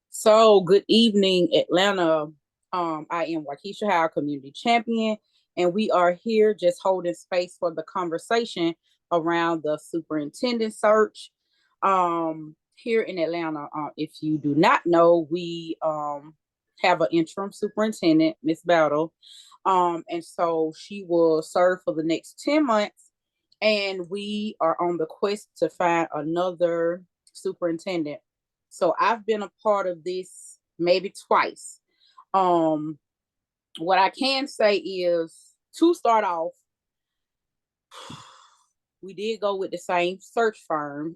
So, good evening, Atlanta. I am Waukesha Howard, Community Champion, and we are here just holding space for the conversation around the superintendent search here in Atlanta. If you do not know, we have an interim superintendent, Miss Battle, and so she will serve for the next 10 months, and we are on the quest to find another superintendent. So I've been a part of this maybe twice. Um, what I can say is to start off, we did go with the same search firm.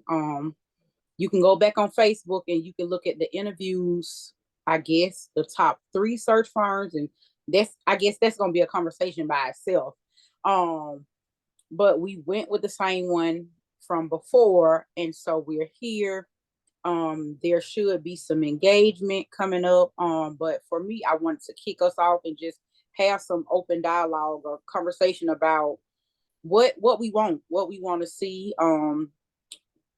You can go back on Facebook and you can look at the interviews, I guess, the top three search firms, and I guess that's gonna be a conversation by itself. Um, but we went with the same one from before, and so we're here. There should be some engagement coming up. But for me, I wanted to kick us off and just have some open dialogue or conversation about what we want, what we want to see.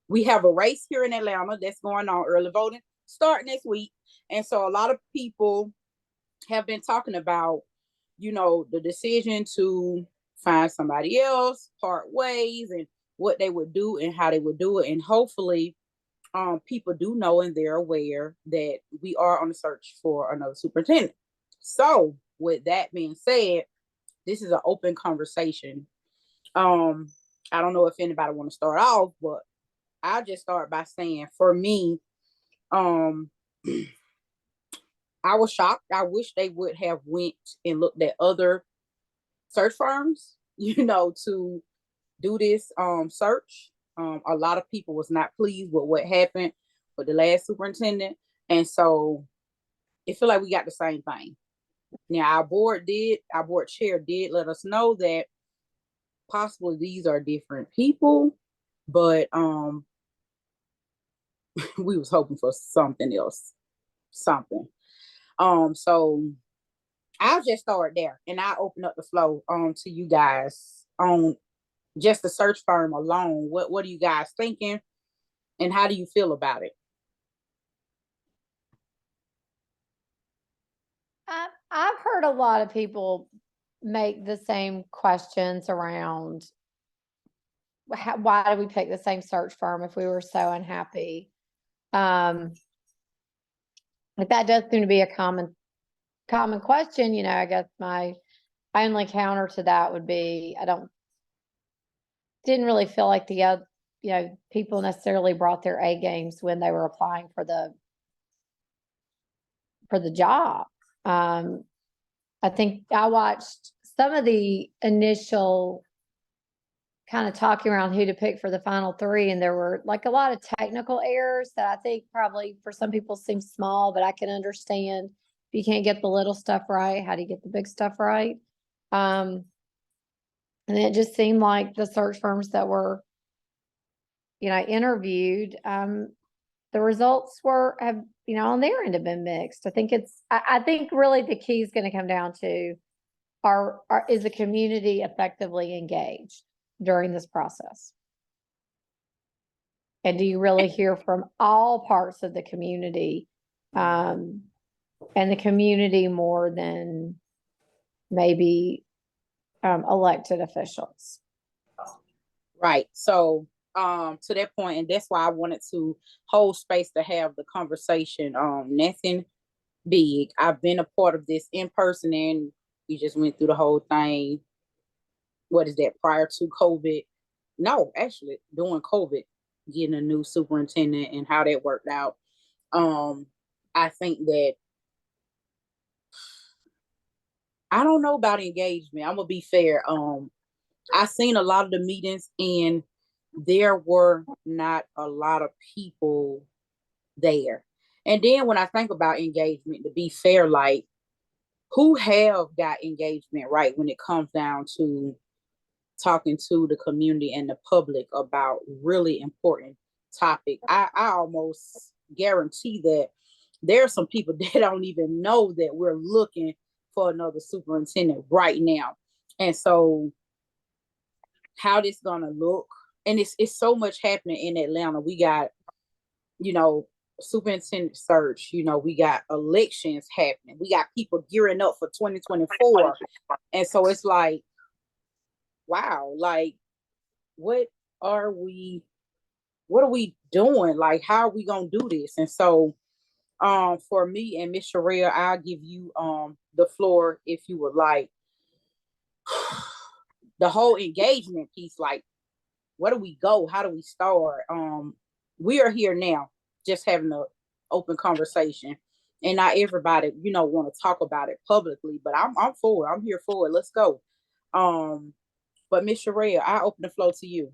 We have a race here in Atlanta that's going on, early voting starting this week. And so a lot of people have been talking about, the decision to find somebody else, part ways, and what they would do and how they would do it. And hopefully people do know and they're aware that we are on the search for another superintendent. So, with that being said, this is an open conversation. Um, I don't know if anybody want to start off, but I'll just start by saying, for me, um, I was shocked. I wish they would have went and looked at other search firms, to do this search. A lot of people was not pleased with what happened with the last superintendent, and so it feel like we got the same thing. Now our board chair did let us know that possibly these are different people, but we was hoping for something else, something. So I'll just start there, and I'll open up the flow to you guys on just the search firm alone. What are you guys thinking, and how do you feel about it? I've heard a lot of people make the same questions around why do we pick the same search firm if we were so unhappy. But that does seem to be a common question. I guess my only counter to that would be didn't really feel like the other people necessarily brought their A games when they were applying for the job. I think I watched some of the initial kind of talking around who to pick for the final three, and there were like a lot of technical errors that I think probably for some people seem small, but I can understand if you can't get the little stuff right, how do you get the big stuff right? And it just seemed like the search firms that were, interviewed, the results have on their end have been mixed. I think really the key is going to come down to is the community effectively engaged during this process? And do you really hear from all parts of the community, and the community more than maybe elected officials? Right. So to that point, and that's why I wanted to hold space to have the conversation. Nothing big. I've been a part of this in person, and we just went through the whole thing. What is that, prior to COVID? No, actually during COVID, getting a new superintendent and how that worked out. I think that I don't know about engagement. I'm gonna be fair. I seen a lot of the meetings, and there were not a lot of people there. And then when I think about engagement, to be fair, like who have got engagement right when it comes down to talking to the community and the public about really important topic. I almost guarantee that there are some people that don't even know that we're looking for another superintendent right now. And so how this gonna look, and it's so much happening in Atlanta. We got you know, superintendent search, you know, we got elections happening. We got people gearing up for 2024. And so it's like, wow, like what are we what are we doing? Like, how are we gonna do this? And so for me and Miss Sherelle, I'll give you the floor if you would like. The whole engagement piece, like where do we go? How do we start? We are here now, just having an open conversation, and not everybody, you know, want to talk about it publicly. But I'm for it. I'm here for it. Let's go. But Miss Sherelle, I open the floor to you.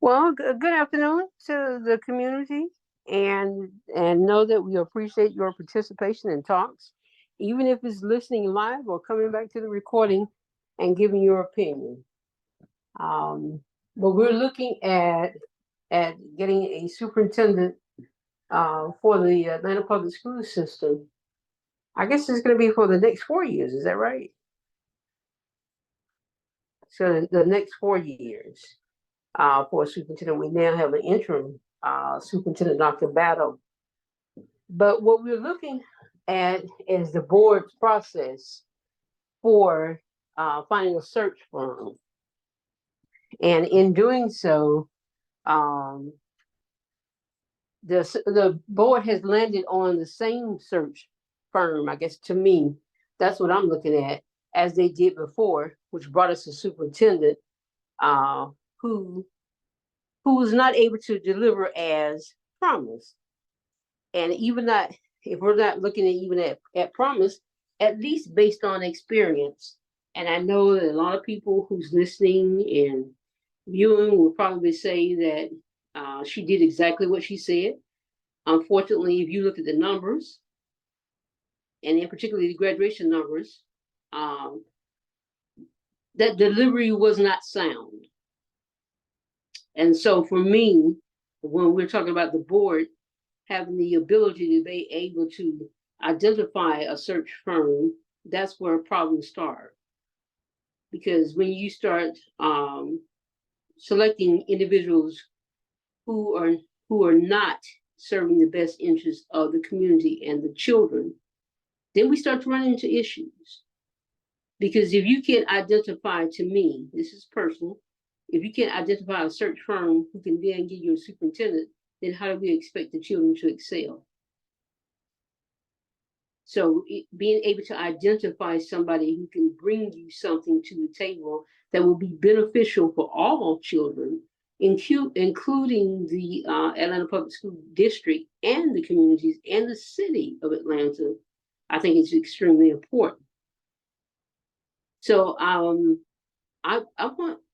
Well, good afternoon to the community, and know that we appreciate your participation in talks, even if it's listening live or coming back to the recording and giving your opinion. But we're looking at getting a superintendent for the Atlanta public school system. I guess it's going to be for the next 4 years. Is that right? So the next 4 years for a superintendent. We now have an interim superintendent, Dr. Battle. But what we're looking at is the board's process for finding a search firm. And in doing so, the board has landed on the same search firm, I guess, to me, that's what I'm looking at, as they did before, which brought us a superintendent who was not able to deliver as promised. And even not, if we're not looking at even at promise, at least based on experience. And I know that a lot of people who's listening and viewing will probably say that she did exactly what she said. Unfortunately, if you look at the numbers, and in particular the graduation numbers, that delivery was not sound. And so for me, when we're talking about the board having the ability to be able to identify a search firm, that's where problems start. Because when you start selecting individuals who are not serving the best interests of the community and the children, then we start to run into issues. Because if you can't identify, to me, this is personal, if you can't identify a search firm who can then give you a superintendent, then how do we expect the children to excel? So being able to identify somebody who can bring you something to the table that will be beneficial for all children, including the Atlanta Public School District and the communities and the city of Atlanta, I think it's extremely important. So I want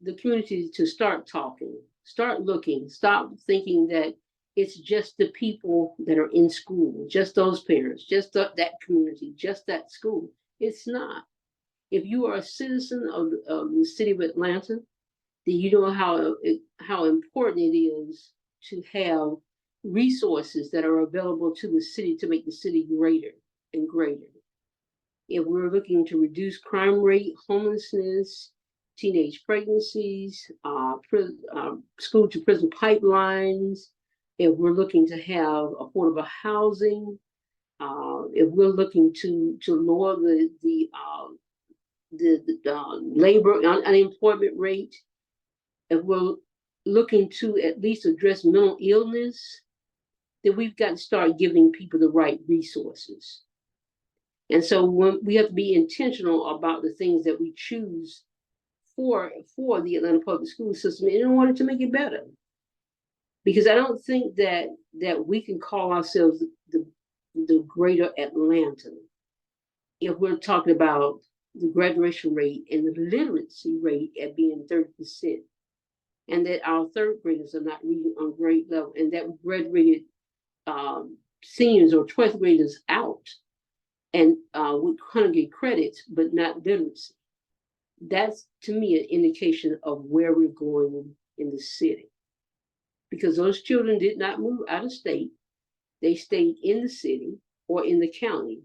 the community to start talking, start looking, stop thinking that it's just the people that are in school, just those parents, just that community, just that school. It's not. If you are a citizen of the city of Atlanta, then you know how important it is to have resources that are available to the city to make the city greater and greater. If we're looking to reduce crime rate, homelessness, teenage pregnancies, school to prison pipelines, if we're looking to have affordable housing, if we're looking to lower the labor unemployment rate, if we're looking to at least address mental illness, then we've got to start giving people the right resources. And so we have to be intentional about the things that we choose for the Atlanta public school system in order to make it better. Because I don't think that we can call ourselves the greater Atlanta if we're talking about the graduation rate and the literacy rate at being 30%, and that our third graders are not reading on grade level, and that we graduated seniors or 12th graders out and with 100 credits, but not literacy. That's, to me, an indication of where we're going in the city. Because those children did not move out of state. They stayed in the city or in the county.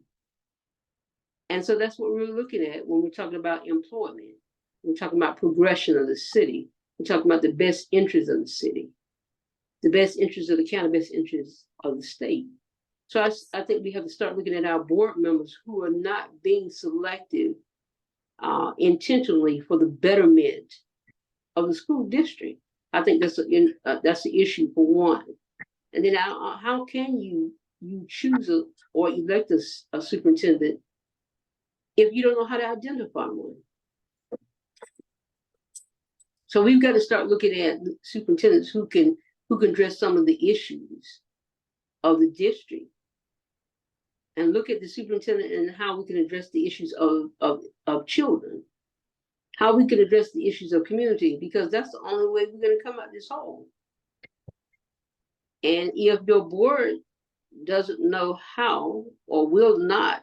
And so that's what we're looking at when we're talking about employment. We're talking about progression of the city. We're talking about the best interests of the city. the best interest of the county, best interest of the state. So I think we have to start looking at our board members who are not being selected intentionally for the betterment of the school district. I think that's the issue for one. And then how can you choose or elect a superintendent if you don't know how to identify one? So we've got to start looking at superintendents who can address some of the issues of the district, and look at the superintendent and how we can address the issues of children, how we can address the issues of community, because that's the only way we're going to come out this hole. And if your board doesn't know how, or will not,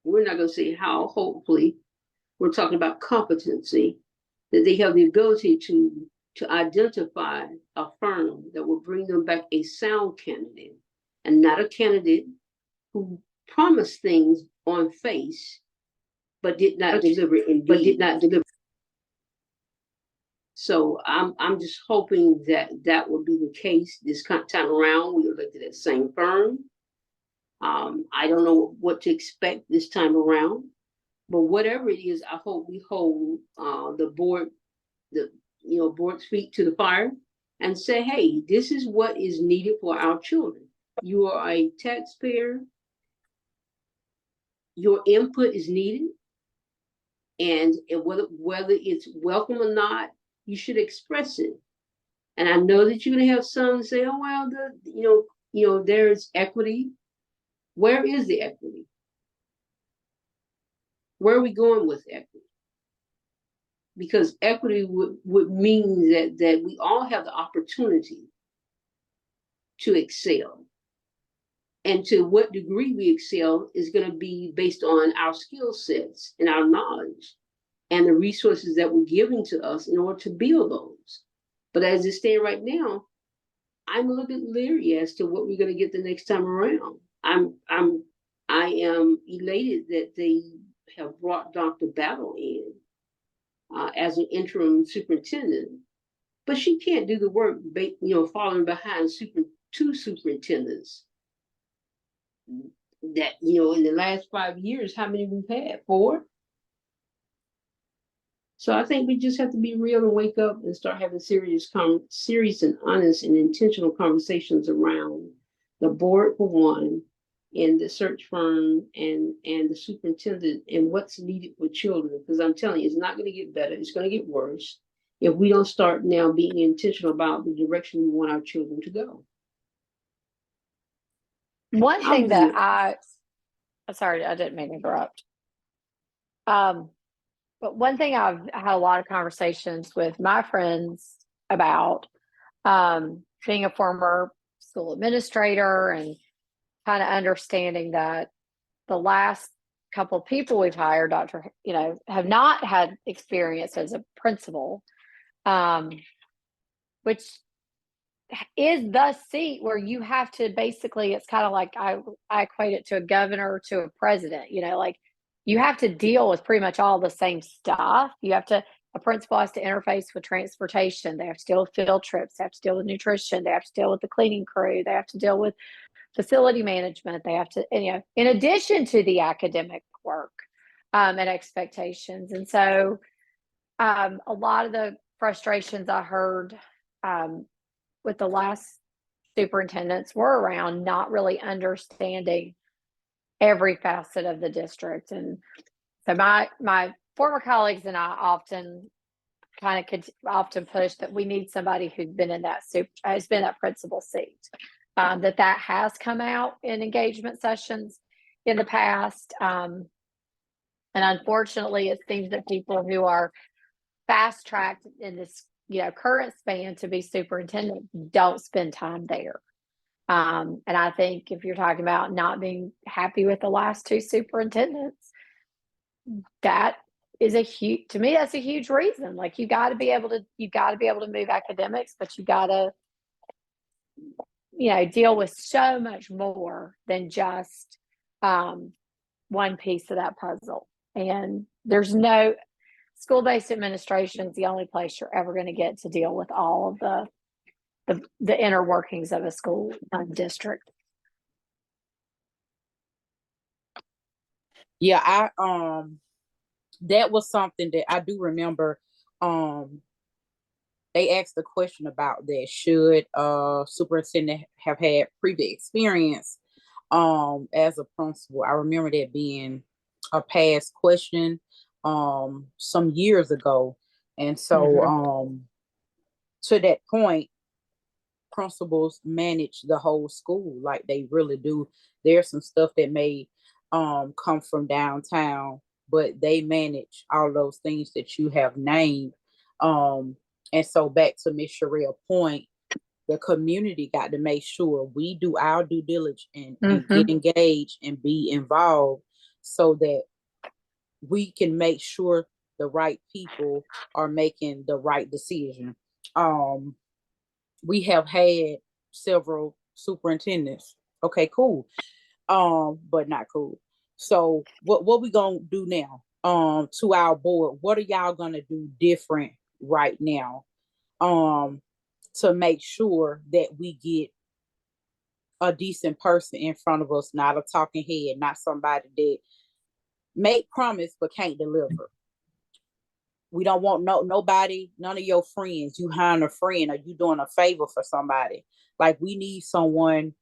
we're not going to say how, hopefully, we're talking about competency, that they have the ability to identify a firm that will bring them back a sound candidate, and not a candidate who promised things on face, but did not deliver indeed. So I'm just hoping that will be the case this time around. We elected that same firm. I don't know what to expect this time around, but whatever it is, I hope we hold the board's feet to the fire and say, hey, this is what is needed for our children. You are a taxpayer. Your input is needed, and whether it's welcome or not, you should express it. And I know that you're going to have some say, oh, well, there's equity. Where is the equity? Where are we going with equity? Because equity would mean that we all have the opportunity to excel. And to what degree we excel is going to be based on our skill sets and our knowledge and the resources that were given to us in order to build those. But as it stands right now, I'm a little bit leery as to what we're going to get the next time around. I am elated that they have brought Dr. Battle in as an interim superintendent, but she can't do the work, following behind two superintendents. That, in the last 5 years, how many we've had? 4. So I think we just have to be real and wake up and start having serious and honest and intentional conversations around the board for one, and the search firm and the superintendent, and what's needed for children. Because I'm telling you, it's not going to get better. It's going to get worse if we don't start now being intentional about the direction we want our children to go. One thing that sorry, I didn't mean to interrupt. But one thing I've had a lot of conversations with my friends about, being a former school administrator and kind of understanding that the last couple of people we've hired, have not had experience as a principal, which is the seat where you have to basically, it's kind of like I equate it to a governor, to a president, like you have to deal with pretty much all the same stuff. A principal has to interface with transportation. They have to deal with field trips. They have to deal with nutrition. They have to deal with the cleaning crew. They have to deal with facility management. They have to, in addition to the academic work and expectations. And so a lot of the frustrations I heard with the last superintendents were around not really understanding every facet of the district. And so my former colleagues and I often push that we need somebody who's been in that principal seat. That has come out in engagement sessions in the past. And unfortunately, it seems that people who are fast tracked in this current span to be superintendent don't spend time there. And I think if you're talking about not being happy with the last 2 superintendents, that is to me, that's a huge reason. Like you got to be able to move academics, but you got to, deal with so much more than just one piece of that puzzle. And there's no school-based administration is the only place you're ever going to get to deal with all of the inner workings of a school district. Yeah, that was something that I do remember. They asked a question about that. Should superintendent have had previous experience as a principal? I remember that being a past question some years ago. And so to that point, principals manage the whole school like they really do. There's some stuff that may come from downtown, but they manage all those things that you have named. And so back to Miss Sherelle point, the community got to make sure we do our due diligence and get engaged and be involved so that we can make sure the right people are making the right decision. We have had several superintendents. Okay, cool. But not cool. So what we gonna do now? To our board, what are y'all gonna do different right now? To make sure that we get a decent person in front of us, not a talking head, not somebody that make promise but can't deliver. We don't want nobody, none of your friends. You hiring a friend, or you doing a favor for somebody. Like we need someone,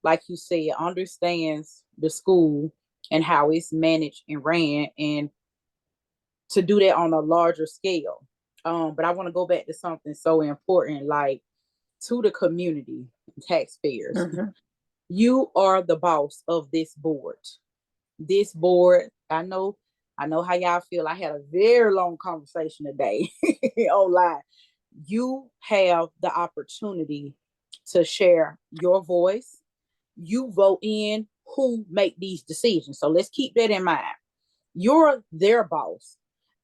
like you said, understands the school and how it's managed and ran, and to do that on a larger scale. But I want to go back to something so important, like to the community, taxpayers. You are the boss of this board. This board, I know how y'all feel. I had a very long conversation today online. You have the opportunity to share your voice. You vote in who make these decisions. So let's keep that in mind. You're their boss.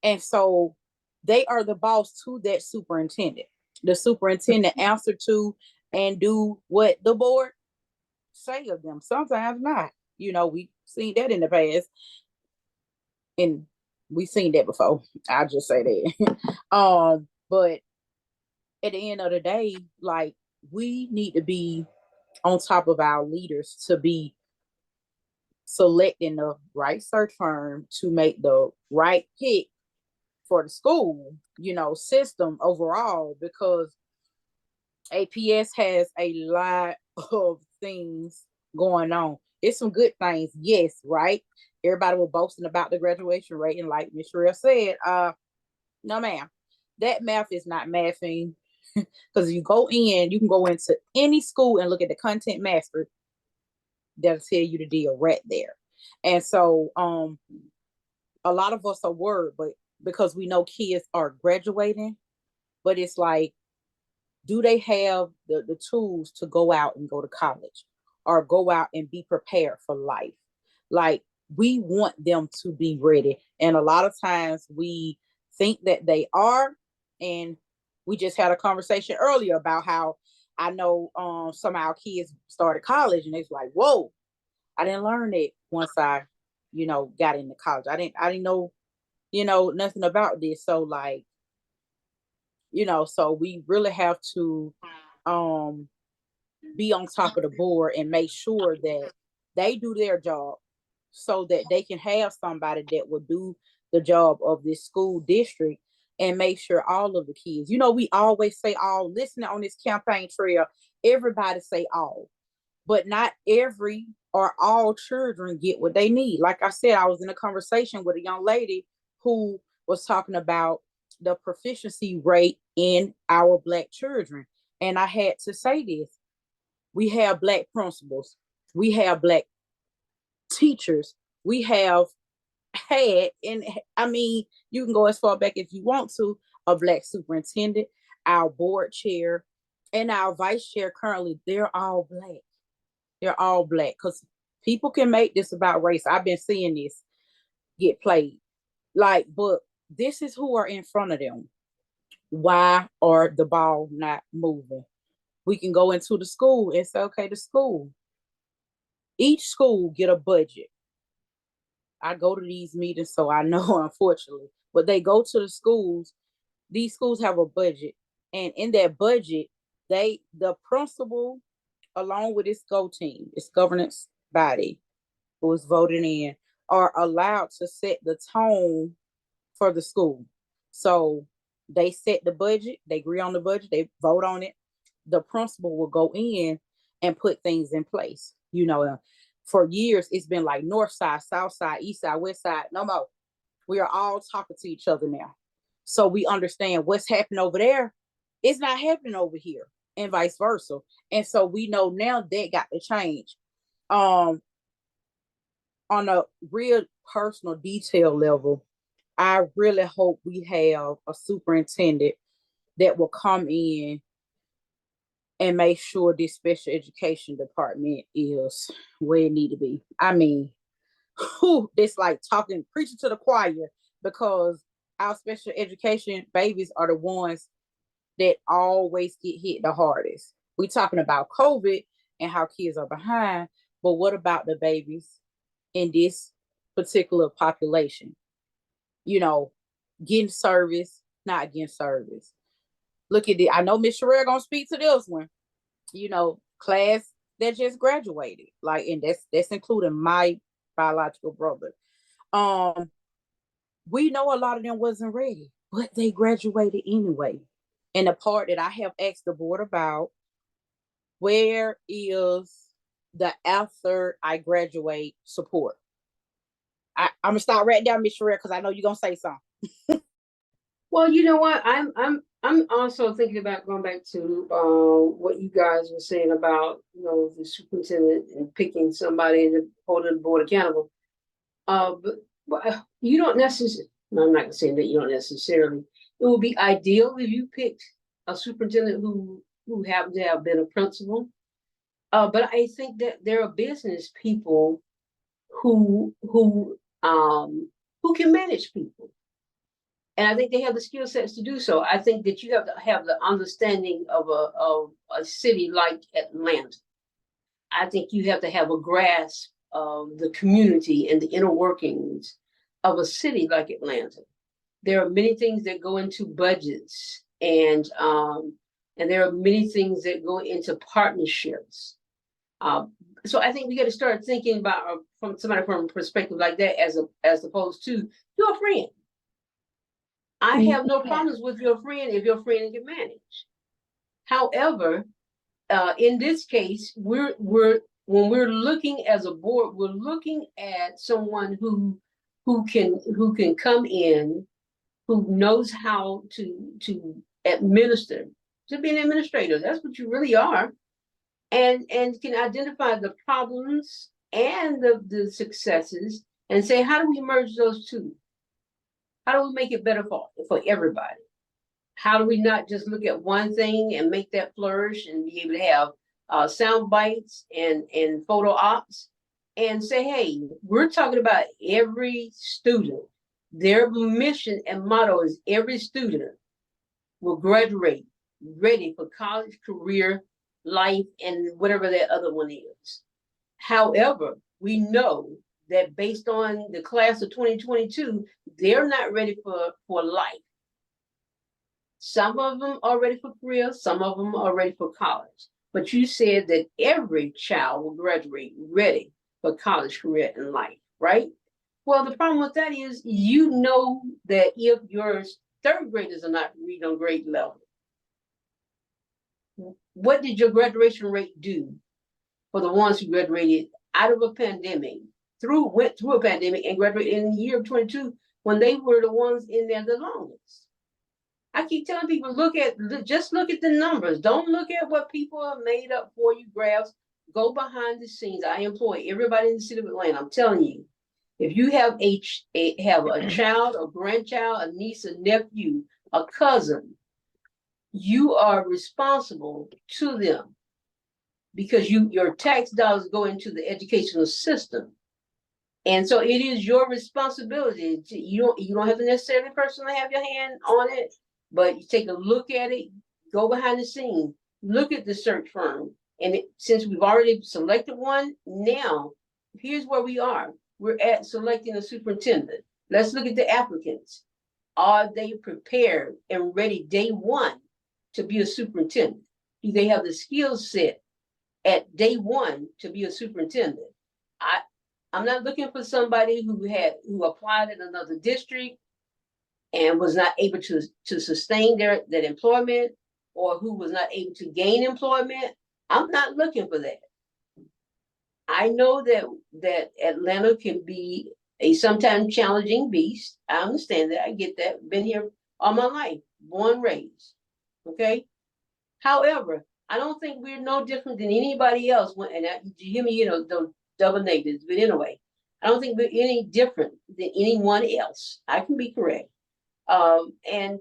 And so they are the boss to that superintendent. The superintendent answer to and do what the board say of them. Sometimes not. We've seen that in the past. And we've seen that before. I'll just say that. But at the end of the day, like we need to be on top of our leaders to be selecting the right search firm to make the right pick for the school, system overall, because APS has a lot of things going on. It's some good things, yes, right? Everybody was boasting about the graduation rate, and like Ms. Sherelle said, no ma'am, that math is not mathing. Because you can go into any school and look at the content master. That'll tell you the deal right there. And so a lot of us are worried, but because we know kids are graduating, but it's like, do they have the tools to go out and go to college or go out and be prepared for life? Like we want them to be ready. And a lot of times we think that they are. And we just had a conversation earlier about how I know some of our kids started college and it's like, whoa, I didn't learn it once I, got into college. I didn't know, nothing about this. So like, so we really have to be on top of the board and make sure that they do their job so that they can have somebody that will do the job of this school district and make sure all of the kids, we always say all, listening on this campaign trail, everybody say all, but not every or all children get what they need. Like I said, I was in a conversation with a young lady who was talking about the proficiency rate in our Black children. And I had to say this. We have Black principals. We have Black teachers. We have had, and I mean, you can go as far back as you want to, a Black superintendent, our board chair, and our vice chair currently, they're all Black. They're all Black because people can make this about race. I've been seeing this get played. But this is who are in front of them. Why are the ball not moving? We can go into the school and say, okay, the school. Each school get a budget. I go to these meetings, so I know, unfortunately, but they go to the schools. These schools have a budget, and in that budget, the principal, along with its go team, its governance body, who is voted in, are allowed to set the tone for the school. So they set the budget, they agree on the budget, they vote on it. The principal will go in and put things in place. For years, it's been like north side, south side, east side, west side. No more. We are all talking to each other now. So we understand what's happening over there. It's not happening over here, and vice versa. And so we know now that got to change. On a real personal detail level, I really hope we have a superintendent that will come in and make sure this special education department is where it need to be. I mean, it's like preaching to the choir, because our special education babies are the ones that always get hit the hardest. We're talking about COVID and how kids are behind, but what about the babies in this particular population? Getting service, not getting service. Look at it. I know Miss Sherelle gonna speak to this one. Class that just graduated, and that's including my biological brother. We know a lot of them wasn't ready, but they graduated anyway. And the part that I have asked the board about, where is the after I graduate support? I'm gonna start right down, Miss Sherelle, because I know you're gonna say something. Well, you know what? I'm also thinking about going back to what you guys were saying about the superintendent and picking somebody and holding the board accountable. But you don't necessarily. No, I'm not saying that you don't necessarily. It would be ideal if you picked a superintendent who happened to have been a principal. But I think that there are business people who can manage people. And I think they have the skill sets to do so. I think that you have to have the understanding of a city like Atlanta. I think you have to have a grasp of the community and the inner workings of a city like Atlanta. There are many things that go into budgets, and there are many things that go into partnerships. So I think we got to start thinking about from a perspective like that, as opposed to your friend. I have no problems with your friend if your friend can manage. However, in this case, when we're looking as a board, we're looking at someone who can come in, who knows how to administer, to be an administrator. That's what you really are, and can identify the problems and the successes, and say, how do we merge those two? How do we make it better for everybody? How do we not just look at one thing and make that flourish and be able to have sound bites and photo ops and say, hey, we're talking about every student. Their mission and motto is every student will graduate ready for college, career, life, and whatever that other one is. However, we know that based on the class of 2022, they're not ready for life. Some of them are ready for career, some of them are ready for college. But you said that every child will graduate ready for college, career, and life, right? Well, the problem with that is, that if your third graders are not reading on grade level, what did your graduation rate do for the ones who graduated out of a pandemic, went through a pandemic and graduated in the year of 22, when they were the ones in there the longest? I keep telling people, just look at the numbers. Don't look at what people have made up for you, graphs. Go behind the scenes. I employ everybody in the city of Atlanta. I'm telling you, if you have a child, a grandchild, a niece, a nephew, a cousin, you are responsible to them, because your tax dollars go into the educational system. And so it is your responsibility you don't have to necessarily personally have your hand on it, but you take a look at it, go behind the scenes, look at the search firm. And since we've already selected one, now here's where we are. We're at selecting a superintendent. Let's look at the applicants. Are they prepared and ready day one to be a superintendent? Do they have the skill set at day one to be a superintendent? I'm not looking for somebody who applied in another district and was not able to sustain that employment, or who was not able to gain employment. I'm not looking for that. I know that Atlanta can be a sometimes challenging beast. I understand that. I get that. Been here all my life, born, raised. Okay. However, I don't think we're no different than anybody else. You hear me, those double negatives. But anyway, I don't think we're any different than anyone else. I can be correct. And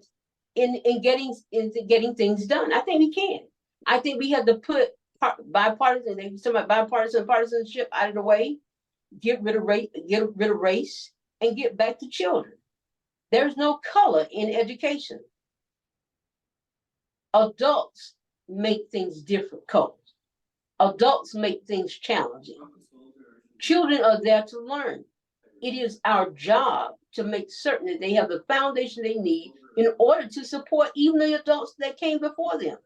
in getting things done, I think we can. I think we have to put partisanship out of the way, get rid of race, and get back to children. There's no color in education. Adults make things difficult. Adults make things challenging. Children are there to learn. It is our job to make certain that they have the foundation they need in order to support even the adults that came before them.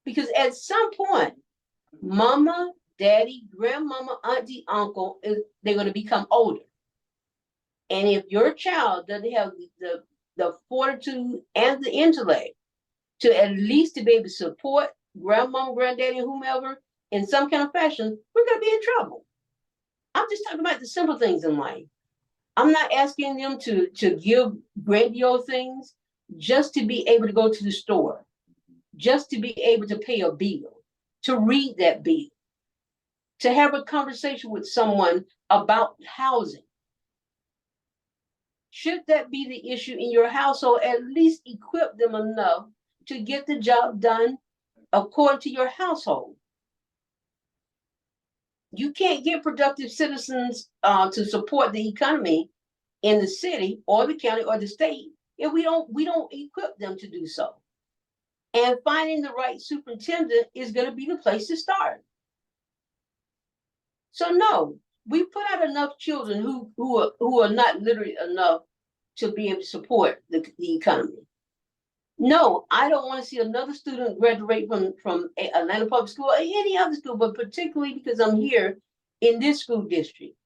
Because at some point, mama, daddy, grandmama, auntie, uncle, they're going to become older. And if your child doesn't have the fortitude and the intellect to at least to be able to support grandmama, granddaddy, and whomever in some kind of fashion, we're going to be in trouble. I'm just talking about the simple things in life. I'm not asking them to give grandiose things, just to be able to go to the store, just to be able to pay a bill, to read that bill, to have a conversation with someone about housing. Should that be the issue in your household, at least equip them enough to get the job done according to your household. You can't get productive citizens to support the economy in the city or the county or the state if we don't equip them to do so. And finding the right superintendent is going to be the place to start. So no, we put out enough children who are not literate enough to be able to support the economy. No, I don't want to see another student graduate from Atlanta Public School or any other school, but particularly because I'm here in this school district.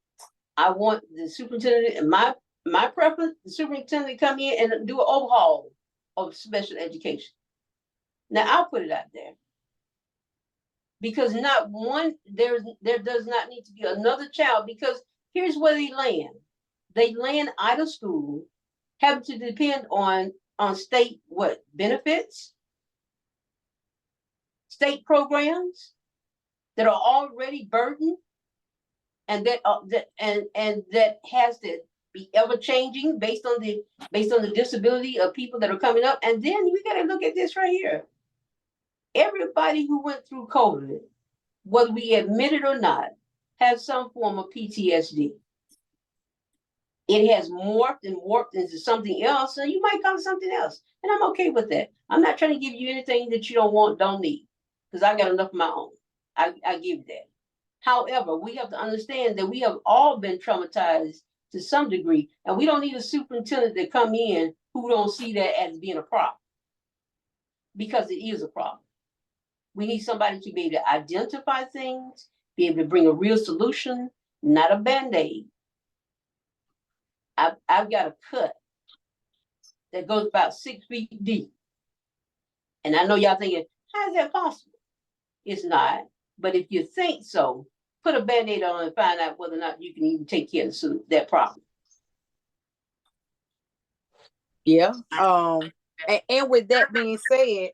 I want the superintendent, and my preference, the superintendent to come in and do an overhaul of special education. Now I'll put it out there. Because there does not need to be another child, because here's where they land. They land out of school, having to depend on state benefits, state programs that are already burdened, and that has to be ever changing based on the disability of people that are coming up. And then we got to look at this right here. Everybody who went through COVID, whether we admit it or not, has some form of PTSD. It has morphed and warped into something else, and you might call it something else. And I'm okay with that. I'm not trying to give you anything that you don't want, don't need, because I got enough of my own. I give that. However, we have to understand that we have all been traumatized to some degree, and we don't need a superintendent to come in who don't see that as being a problem, because it is a problem. We need somebody to be able to identify things, be able to bring a real solution, not a Band-Aid. I've got a cut that goes about 6 feet deep. And I know y'all thinking, how is that possible? It's not. But if you think so, put a Band-Aid on and find out whether or not you can even take care of that problem. Yeah. And with that being said,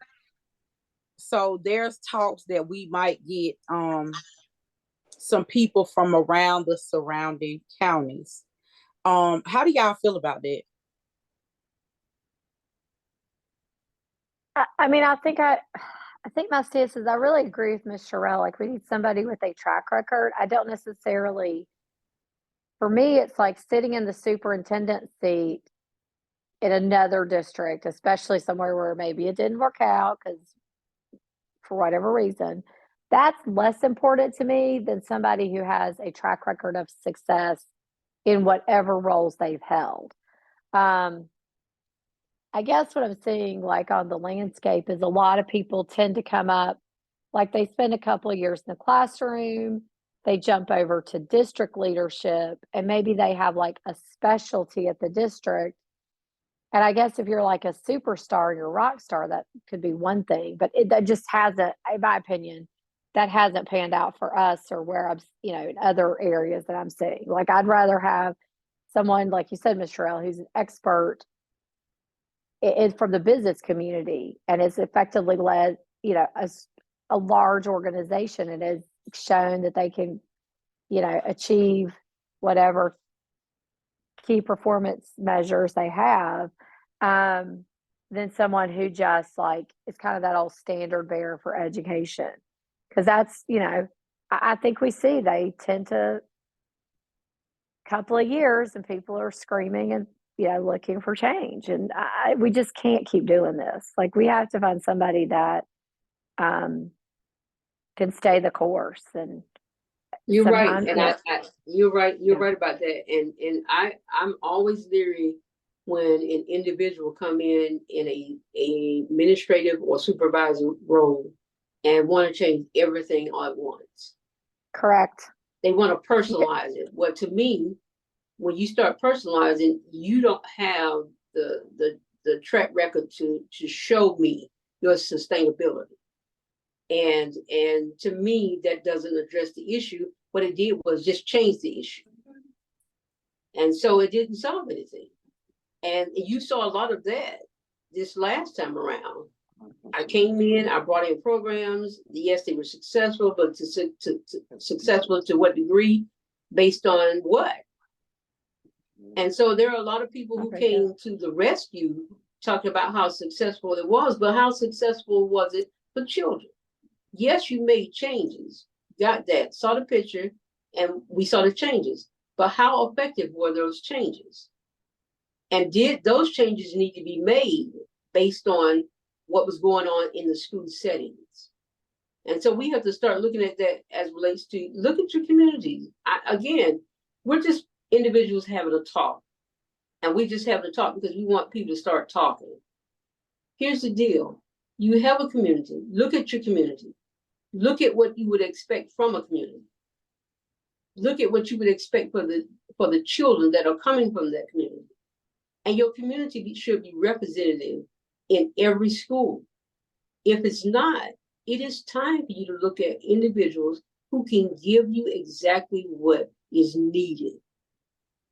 so there's talks that we might get some people from around the surrounding counties. How do y'all feel about that? I mean, I think my stance is I really agree with Ms. Sherrill. Like, we need somebody with a track record. I don't necessarily, for me, it's like sitting in the superintendent seat in another district, especially somewhere where maybe it didn't work out because for whatever reason. That's less important to me than somebody who has a track record of success in whatever roles they've held. I guess what I'm seeing, like on the landscape, is a lot of people tend to come up like they spend a couple of years in the classroom, they jump over to district leadership, and maybe they have like a specialty at the district. And I guess if you're like a superstar, you're a rock star, that could be one thing, but that just hasn't, in my opinion, that hasn't panned out for us, or where I'm, in other areas that I'm seeing. Like, I'd rather have someone, like you said, Ms. Terrell, who's an expert is from the business community and is effectively led, a large organization, and has shown that they can, achieve whatever key performance measures they have, than someone who just like is kind of that old standard bearer for education. Because that's, I think we see they tend to couple of years and people are screaming and looking for change, and we just can't keep doing this. Like, we have to find somebody that can stay the course. And you're right, sometimes, and you're right. You're right about that. And I'm always leery when an individual come in a administrative or supervisor role and want to change everything all at once. correct. They want to personalize it. Well, to me, when you start personalizing, you don't have the track record to show me your sustainability. And to me, that doesn't address the issue. What it did was just change the issue. And so it didn't solve anything. And you saw a lot of that this last time around. I came in, I brought in programs. Yes, they were successful, but successful to what degree? Based on what? And so there are a lot of people who came to the rescue talking about how successful it was, but how successful was it for children? Yes, you made changes, got that, saw the picture, and we saw the changes. But how effective were those changes? And did those changes need to be made based on what was going on in the school settings? And so we have to start looking at that as relates to look at your communities. Again, we're just individuals having a talk, and we just having a talk because we want people to start talking. Here's the deal. You have a community. Look at your community. Look at what you would expect from a community. Look at what you would expect for the children that are coming from that community. And your community should be representative in every school. If it's not, it is time for you to look at individuals who can give you exactly what is needed.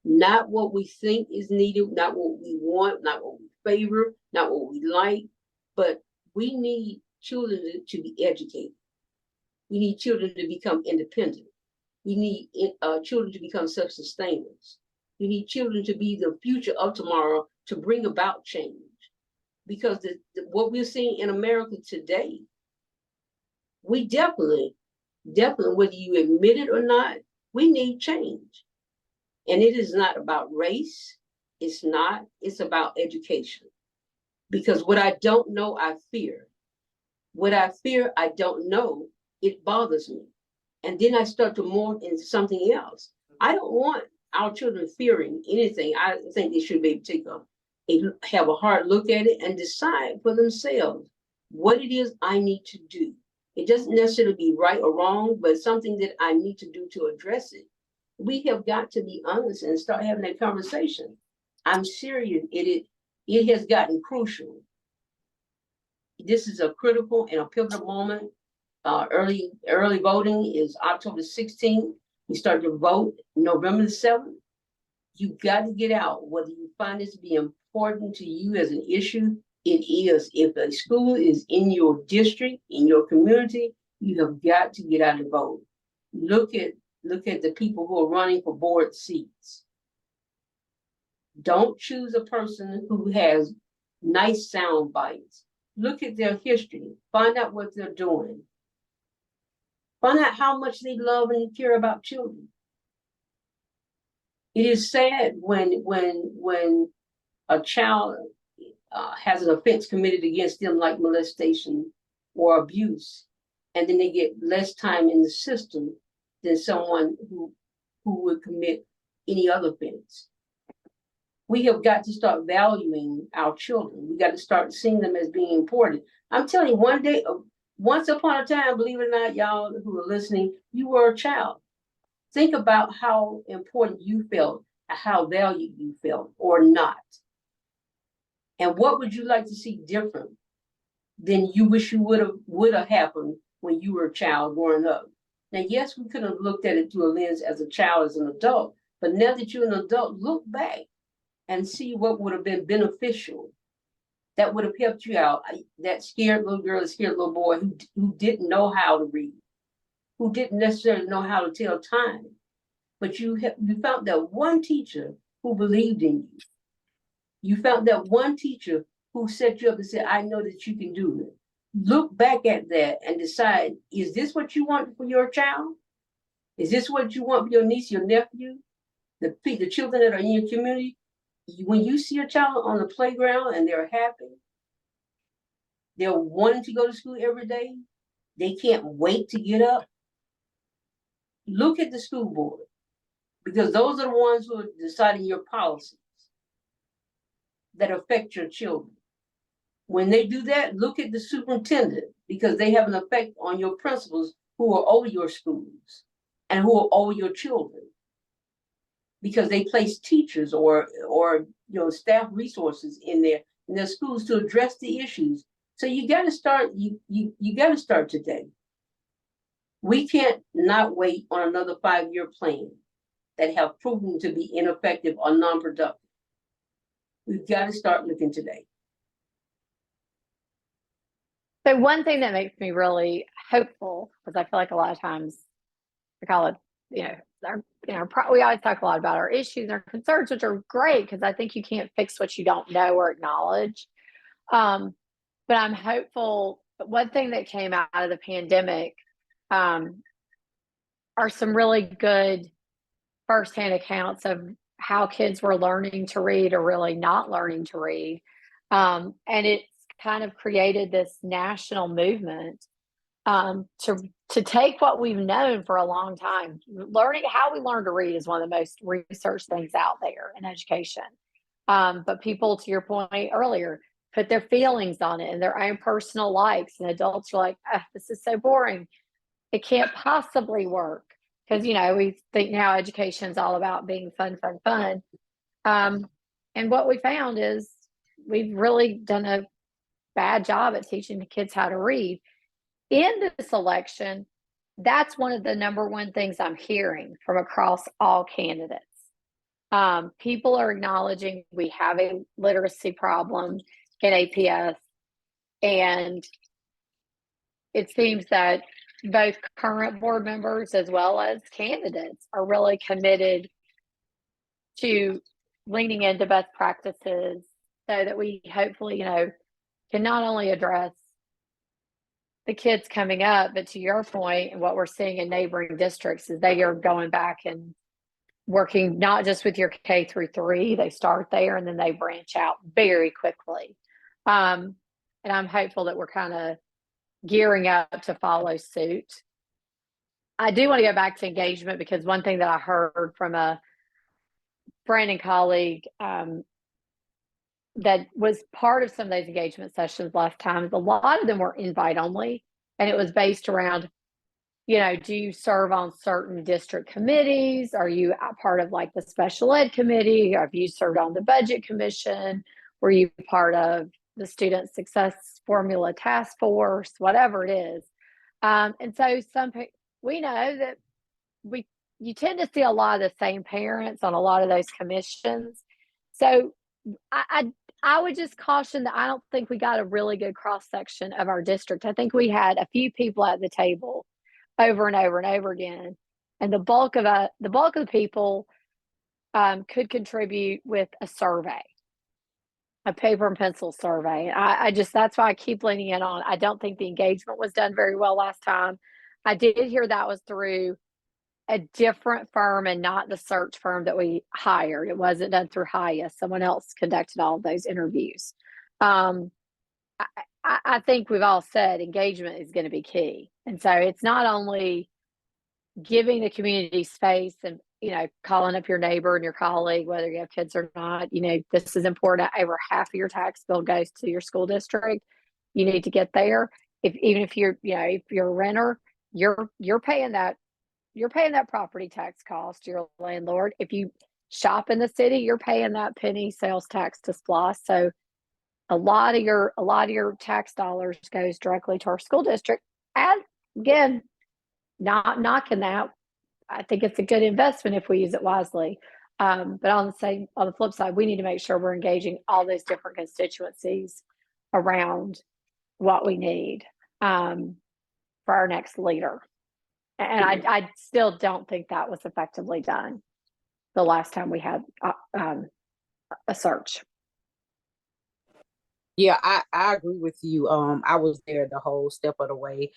Not what we think is needed, not what we want, not what we favor, not what we like, but we need children to be educated. We need children to become independent. We need children to become self-sustainers. We need children to be the future of tomorrow to bring about change. Because what we're seeing in America today, we definitely, whether you admit it or not, we need change. And it is not about race. It's not. It's about education. Because what I don't know, I fear. What I fear, I don't know. It bothers me. And then I start to morph into something else. I don't want our children fearing anything. I think they should be able to have a hard look at it and decide for themselves what it is I need to do. It doesn't necessarily be right or wrong, but something that I need to do to address it. We have got to be honest and start having that conversation. I'm serious. It has gotten crucial. This is a critical and a pivotal moment. Early voting is October 16th. We start to vote November 7th. You got to get out. Whether you find this to be important to you as an issue, it is. If a school is in your district, in your community, you have got to get out and vote. Look at the people who are running for board seats. Don't choose a person who has nice sound bites. Look at their history. Find out what they're doing. Find out how much they love and care about children. It is sad when a child has an offense committed against them, like molestation or abuse, and then they get less time in the system than someone who would commit any other offense. We have got to start valuing our children. We got to start seeing them as being important. I'm telling you, one day Once upon a time, believe it or not, y'all who are listening, you were a child. Think about how important you felt, how valued you felt, or not. And what would you like to see different than you wish you would have happened when you were a child growing up? Now, yes, we could have looked at it through a lens as a child, as an adult, but now that you're an adult, look back and see what would have been beneficial, that would have helped you out. That scared little girl, the scared little boy who didn't know how to read, who didn't necessarily know how to tell time, but you found that one teacher who believed in you. You found that one teacher who set you up and said, I know that you can do it. Look back at that and decide, is this what you want for your child? Is this what you want for your niece, your nephew, the children that are in your community? When you see a child on the playground and they're happy, they're wanting to go to school every day, they can't wait to get up, look at the school board, because those are the ones who are deciding your policies that affect your children. When they do that, look at the superintendent, because they have an effect on your principals who are over your schools and who are over your children, because they place teachers or staff resources in their schools to address the issues. So you got to start. You got to start today. We can't not wait on another 5-year plan that have proven to be ineffective or non-productive. We've got to start looking today. So one thing that makes me really hopeful, because I feel like a lot of times we call it, we always talk a lot about our issues and our concerns, which are great, because I think you can't fix what you don't know or acknowledge. But I'm hopeful. One thing that came out of the pandemic are some really good firsthand accounts of how kids were learning to read or really not learning to read. And it's kind of created this national movement to take what we've known for a long time. Learning how we learn to read is one of the most researched things out there in education. But people, to your point earlier, put their feelings on it and their own personal likes, and adults are like, this is so boring. It can't possibly work. Because, we think now education is all about being fun. And what we found is we've really done a bad job at teaching the kids how to read. In this election, that's one of the number one things I'm hearing from across all candidates. People are acknowledging we have a literacy problem in APS, and it seems that both current board members as well as candidates are really committed to leaning into best practices so that we hopefully, can not only address the kids coming up, but to your point, and what we're seeing in neighboring districts is they are going back and working not just with your K through 3, they start there and then they branch out very quickly. And I'm hopeful that we're kind of gearing up to follow suit. I do want to go back to engagement, because one thing that I heard from a friend and colleague that was part of some of those engagement sessions last time is a lot of them were invite only, and it was based around, do you serve on certain district committees? Are you a part of like the special ed committee? Have you served on the budget commission? Were you part of the student success formula task force, whatever it is? And so we know that you tend to see a lot of the same parents on a lot of those commissions. So I would just caution that I don't think we got a really good cross section of our district. I think we had a few people at the table over and over and over again, and the bulk of the people could contribute with a survey, a paper and pencil survey. That's why I keep leaning in on. I don't think the engagement was done very well last time. I did hear that was through a different firm and not the search firm that we hired. It wasn't done through Hiya. Someone else conducted all of those interviews. I think we've all said engagement is going to be key. And so it's not only giving the community space and, calling up your neighbor and your colleague, whether you have kids or not, this is important. Over half of your tax bill goes to your school district. You need to get there. even if you're, if you're a renter, you're paying that, property tax cost, your landlord. If you shop in the city, you're paying that penny sales tax to SPLOST. So a lot of your tax dollars goes directly to our school district. And again, not knocking that. I think it's a good investment if we use it wisely. But on the flip side, we need to make sure we're engaging all those different constituencies around what we need for our next leader. And I still don't think that was effectively done the last time we had a search. Yeah, I agree with you. I was there the whole step of the way.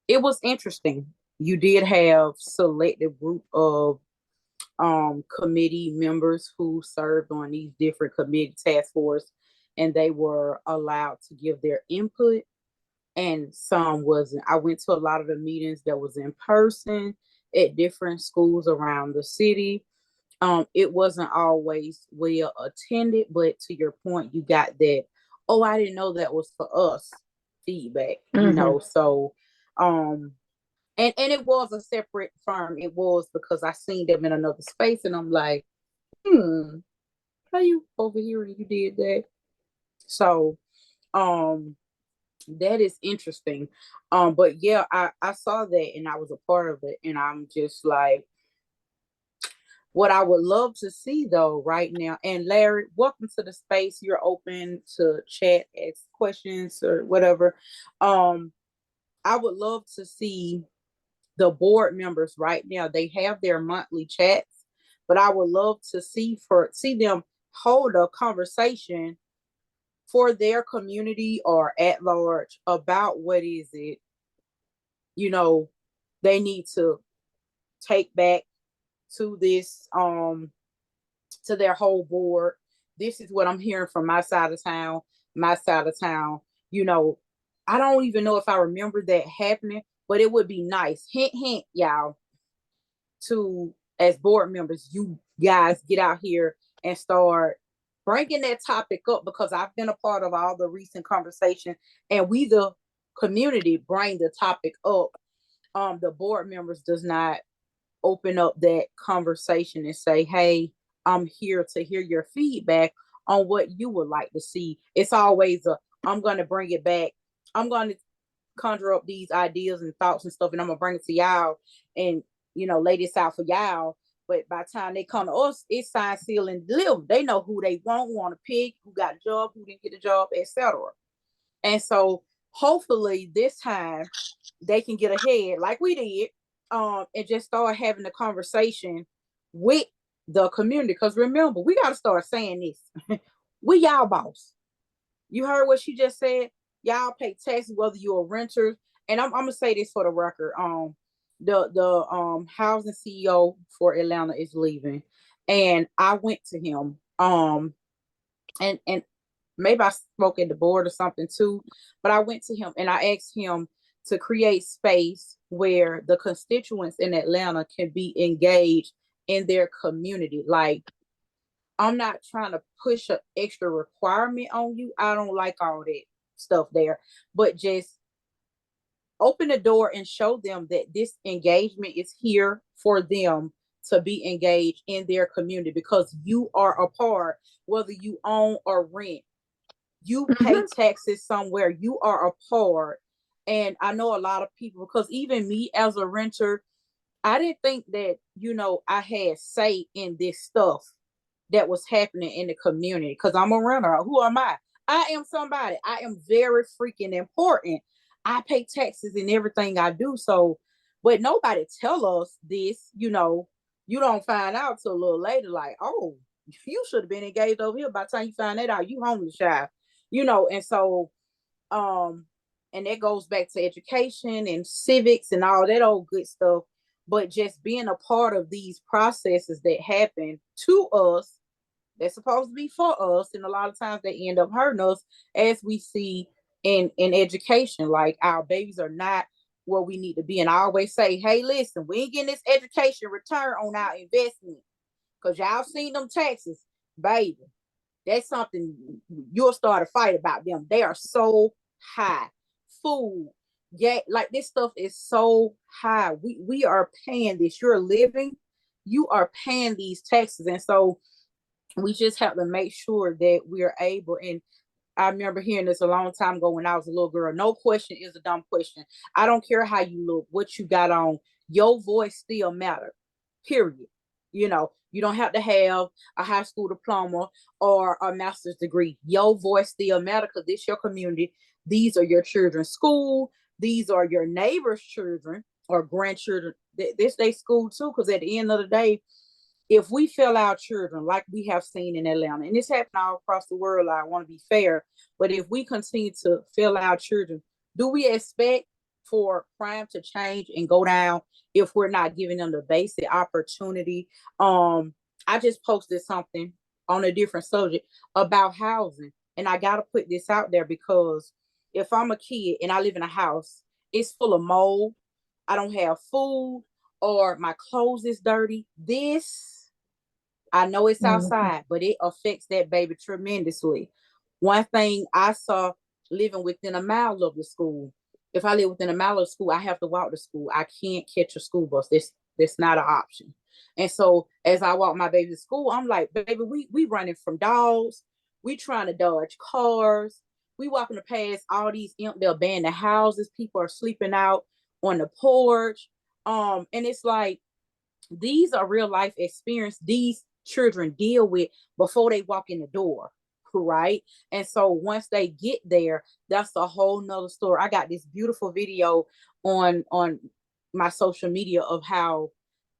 It was interesting. You did have selected group of committee members who served on these different committee task force, and they were allowed to give their input, and some wasn't. I went to a lot of the meetings that was in person at different schools around the city. It wasn't always well attended, but to your point, you got that, oh, I didn't know that was for us feedback, so and it was a separate firm. It was because I seen them in another space, and I'm like, how you over here and you did that? So that is interesting. But yeah, I saw that and I was a part of it, and I'm just like, what I would love to see though right now, and Larry, welcome to the space. You're open to chat, ask questions or whatever. I would love to see the board members right now. They have their monthly chats, but I would love to see them hold a conversation for their community or at large about what is it, they need to take back to this, to their whole board. This is what I'm hearing from my side of town. I don't even know if I remember that happening, but it would be nice. Hint, hint, y'all, to, as board members, you guys get out here and start bringing that topic up, because I've been a part of all the recent conversation, and we, the community, bring the topic up. The board members does not open up that conversation and say, hey, I'm here to hear your feedback on what you would like to see. It's always I'm going to bring it back. I'm going to conjure up these ideas and thoughts and stuff, and I'm going to bring it to y'all and, lay this out for y'all. But by the time they come to us, it's signed, sealed, and delivered. They know who they want to pick, who got a job, who didn't get a job, etc. And so hopefully this time they can get ahead like we did, and just start having a conversation with the community. Because remember, we got to start saying this. We y'all boss. You heard what she just said? Y'all pay taxes whether you're a renter. And I'm gonna say this for the record. The housing CEO for Atlanta is leaving, and I went to him. And maybe I spoke at the board or something too, but I went to him and I asked him to create space where the constituents in Atlanta can be engaged in their community. Like, I'm not trying to push an extra requirement on you. I don't like all that stuff there, but just open the door and show them that this engagement is here for them to be engaged in their community, because you are a part, whether you own or rent, you pay taxes somewhere, you are a part. And I know a lot of people, because even me as a renter, I didn't think that, I had say in this stuff that was happening in the community, because I'm a renter. Who am I? I am somebody. I am very freaking important. I pay taxes in everything I do. So, but nobody tell us this, you don't find out till a little later, like, oh, you should have been engaged over here. By the time you find that out, you homeless child, and so, and that goes back to education and civics and all that old good stuff. But just being a part of these processes that happen to us, that's supposed to be for us, and a lot of times they end up hurting us, as we see in education. Like, our babies are not where we need to be. And I always say, hey, listen, we ain't getting this education return on our investment, because y'all seen them taxes, baby. That's something you'll start a fight about them. They are so high. Food, yeah, like this stuff is so high. We are paying this. You're living, you are paying these taxes. And so we just have to make sure that we're able. And I remember hearing this a long time ago when I was a little girl. No question is a dumb question. I don't care how you look, what you got on, your voice still matter. Period. You don't have to have a high school diploma or a master's degree. Your voice still matter because this your community. These are your children's school. These are your neighbor's children or grandchildren. This they school too, because at the end of the day, if we fail our children like we have seen in Atlanta, and this happened all across the world, I want to be fair, but if we continue to fail our children, do we expect for crime to change and go down if we're not giving them the basic opportunity? I just posted something on a different subject about housing, and I got to put this out there because if I'm a kid and I live in a house, it's full of mold, I don't have food, or my clothes is dirty. I know it's outside, but it affects that baby tremendously. One thing I saw living within a mile of the school, if I live within a mile of school, I have to walk to school. I can't catch a school bus. That's not an option. And so as I walk my baby to school, I'm like, baby, we running from dogs. We trying to dodge cars. We walking to pass all these empty abandoned houses. People are sleeping out on the porch. And it's like, these are real life experience these children deal with before they walk in the door, right? And so once they get there, that's a whole nother story. I got this beautiful video on my social media of how,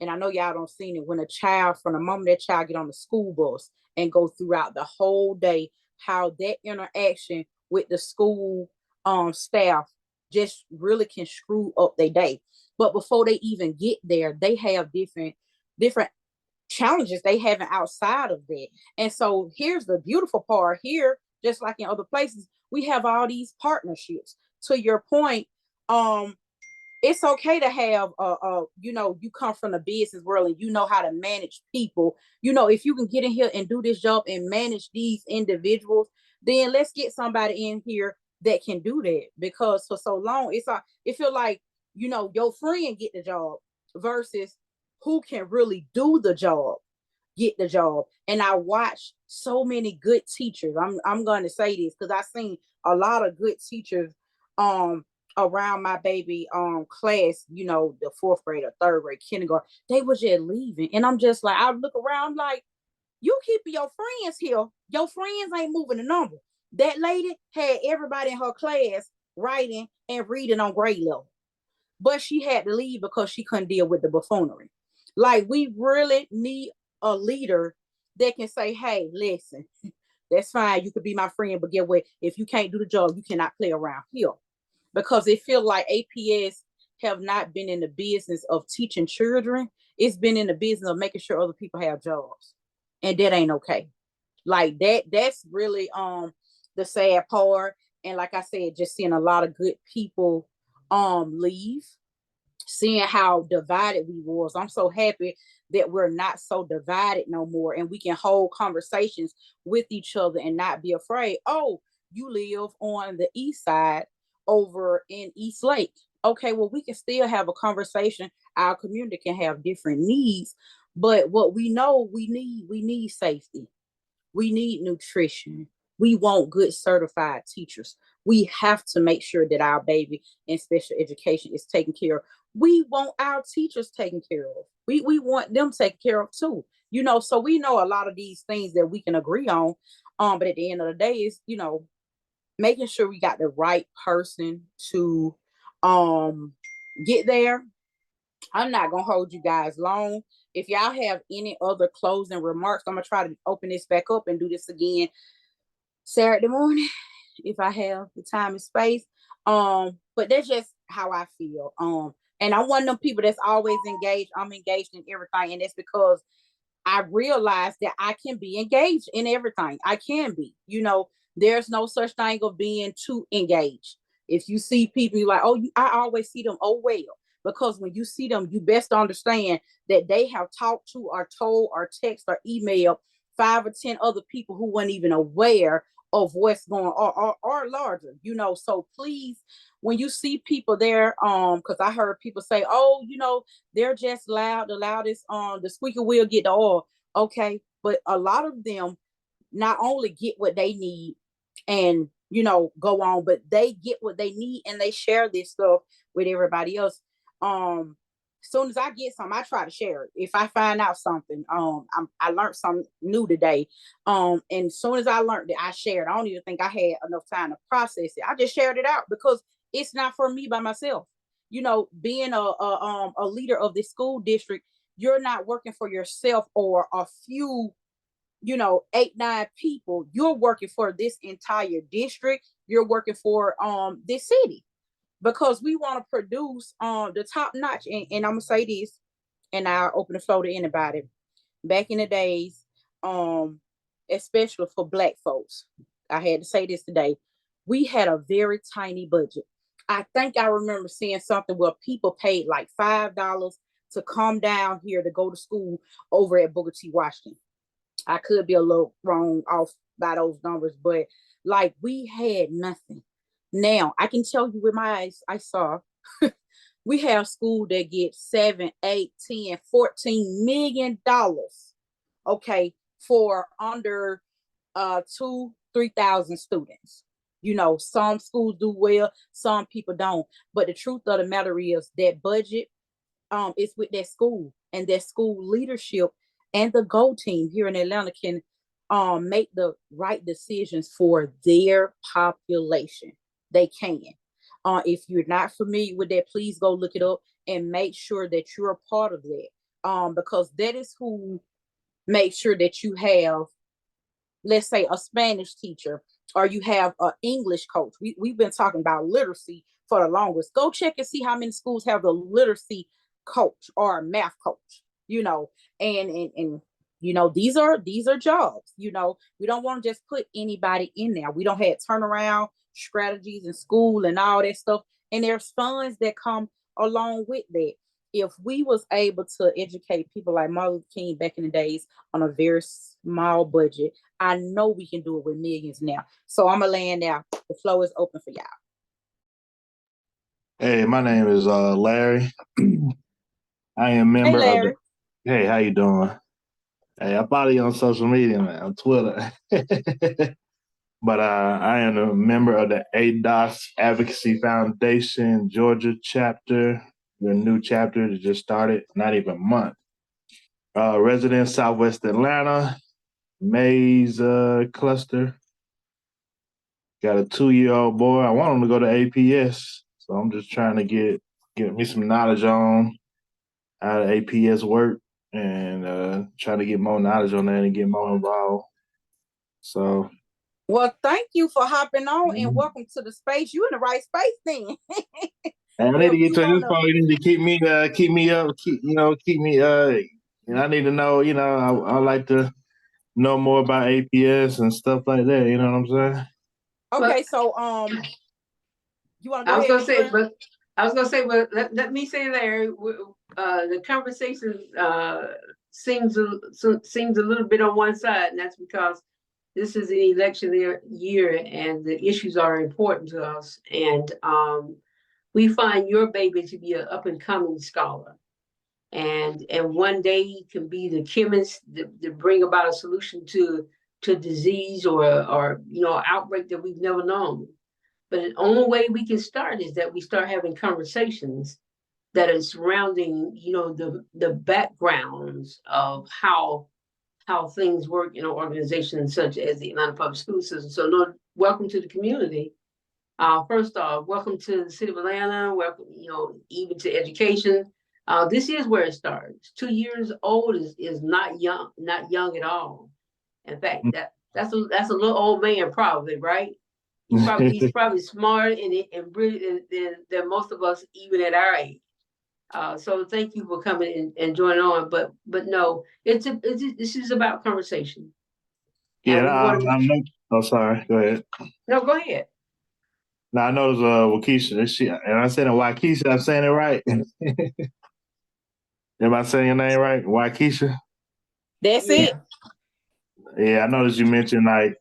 and I know y'all don't seen it, when a child, from the moment that child get on the school bus and go throughout the whole day, how that interaction with the school staff just really can screw up their day. But before they even get there, they have different challenges they haven't outside of that. And so here's the beautiful part here, just like in other places, we have all these partnerships. To your point, it's okay to have you come from the business world and you know how to manage people. If you can get in here and do this job and manage these individuals, then let's get somebody in here that can do that. Because for so long it feel like your friend get the job versus who can really do the job get the job. And I watched so many good teachers. I'm going to say this because I seen a lot of good teachers around my baby class, the fourth grade or third grade, kindergarten. They was just leaving. And I'm just like, I look around like, you keep your friends here. Your friends ain't moving the number. That lady had everybody in her class writing and reading on grade level, but she had to leave because she couldn't deal with the buffoonery. Like, we really need a leader that can say, hey, listen, that's fine. You could be my friend, but get what? If you can't do the job, you cannot play around here. Because it feels like APS have not been in the business of teaching children. It's been in the business of making sure other people have jobs. And that ain't okay. Like that's really the sad part. And like I said, just seeing a lot of good people leave, seeing how divided we was. I'm so happy that we're not so divided no more, and we can hold conversations with each other and not be afraid. Oh, you live on the east side over in East Lake. Okay, well, we can still have a conversation. Our community can have different needs, but what we know we need safety. We need nutrition. We want good certified teachers. We have to make sure that our baby in special education is taken care of. We want our teachers taken care of. We want them taken care of too. So we know a lot of these things that we can agree on. But at the end of the day, is making sure we got the right person to get there. I'm not gonna hold you guys long. If y'all have any other closing remarks, I'm gonna try to open this back up and do this again Saturday morning if I have the time and space. But that's just how I feel. And I'm one of them people that's always engaged. I'm engaged in everything, and that's because I realized that I can be engaged in everything. I can be, there's no such thing of being too engaged. If you see people, you're like, oh, I always see them. Oh, well, because when you see them, you best understand that they have talked to or told or text or emailed 5 or 10 other people who weren't even aware of what's going on or larger, you know. So please, when you see people there, because I heard people say, oh, you know, they're just loud, the loudest, the squeaker will get the oil. Okay, but a lot of them not only get what they need and, you know, go on, but they get what they need and they share this stuff with everybody else. As soon as I get some, I try to share it. If I find out something, I learned something new today. And as soon as I learned it, I shared. I don't even think I had enough time to process it. I just shared it out because it's not for me by myself. You know, being a leader of the school district, you're not working for yourself or a few, you know, 8, 9 people. You're working for this entire district. You're working for this city, because we want to produce the top notch. And I'm gonna say this, and I'll open the floor to anybody. Back in the days, especially for Black folks, I had to say this today. We had a very tiny budget. I think I remember seeing something where people paid like $5 to come down here to go to school over at Booker T. Washington. I could be a little wrong off by those numbers, but like we had nothing. Now I can tell you with my eyes, I saw we have school that get 7, 8, 10, $14 million. Okay, for under 2, 3,000 students. You know, some schools do well, some people don't. But the truth of the matter is that budget is with that school, and that school leadership and the Go team here in Atlanta can make the right decisions for their population. They can. If you're not familiar with that, please go look it up and make sure that you're a part of that. Because that is who makes sure that you have, let's say, a Spanish teacher, or you have an English coach. We've been talking about literacy for the longest. Go check and see how many schools have a literacy coach or a math coach, you know. And you know, these are jobs. You know, we don't want to just put anybody in there. We don't have turnaround strategies in school and all that stuff. And there's funds that come along with that. If we was able to educate people like Martin Luther King back in the days on a very small budget, I know we can do it with millions now. So I'm gonna land now. The floor is open for y'all. Hey, my name is Larry. I am Hey, member of the. Larry. Hey, how you doing? Hey, I follow you on social media, man, on Twitter. But I am a member of the ADOS Advocacy Foundation Georgia chapter. We're a new chapter that just started, not even a month. Resident Southwest Atlanta, Maze cluster. Got a 2-year-old boy. I want him to go to APS, so I'm just trying to get me some knowledge on how the APS work, and trying to get more knowledge on that and get more involved. So, Well, thank you for hopping on and welcome to the space. You in the right space then. and I need to get to this wanna, point. You need to keep me up, keep me. And I need to know. I like to know more about APS and stuff like that. You know what I'm saying? okay, so you want to go I was ahead, gonna Miss say, Larry? but I was gonna say, but let me say, Larry, the conversation seems a little bit on one side, and that's because this is an election year, and the issues are important to us. And we find your baby to be an up and coming scholar, and one day he can be the chemist that bring about a solution to disease or outbreak that we've never known. But the only way we can start is that we start having conversations that are surrounding, the backgrounds of how things work in an organization such as the Atlanta Public School System. So, Lord, welcome to the community. First off, welcome to the city of Atlanta. Welcome, even to education. This is where it starts. 2 years old is not young at all. In fact, that's a little old man probably, right? He's probably smarter and brilliant than most of us, even at our age. So thank you for coming and joining on. But no, this is about conversation. Yeah, I'm not. Oh, sorry. Go ahead. No, go ahead. Now I know it's Waukesha. And I said it Waukesha. I'm saying it right. Am I saying your name right? Waukesha? That's it. Yeah, I noticed you mentioned like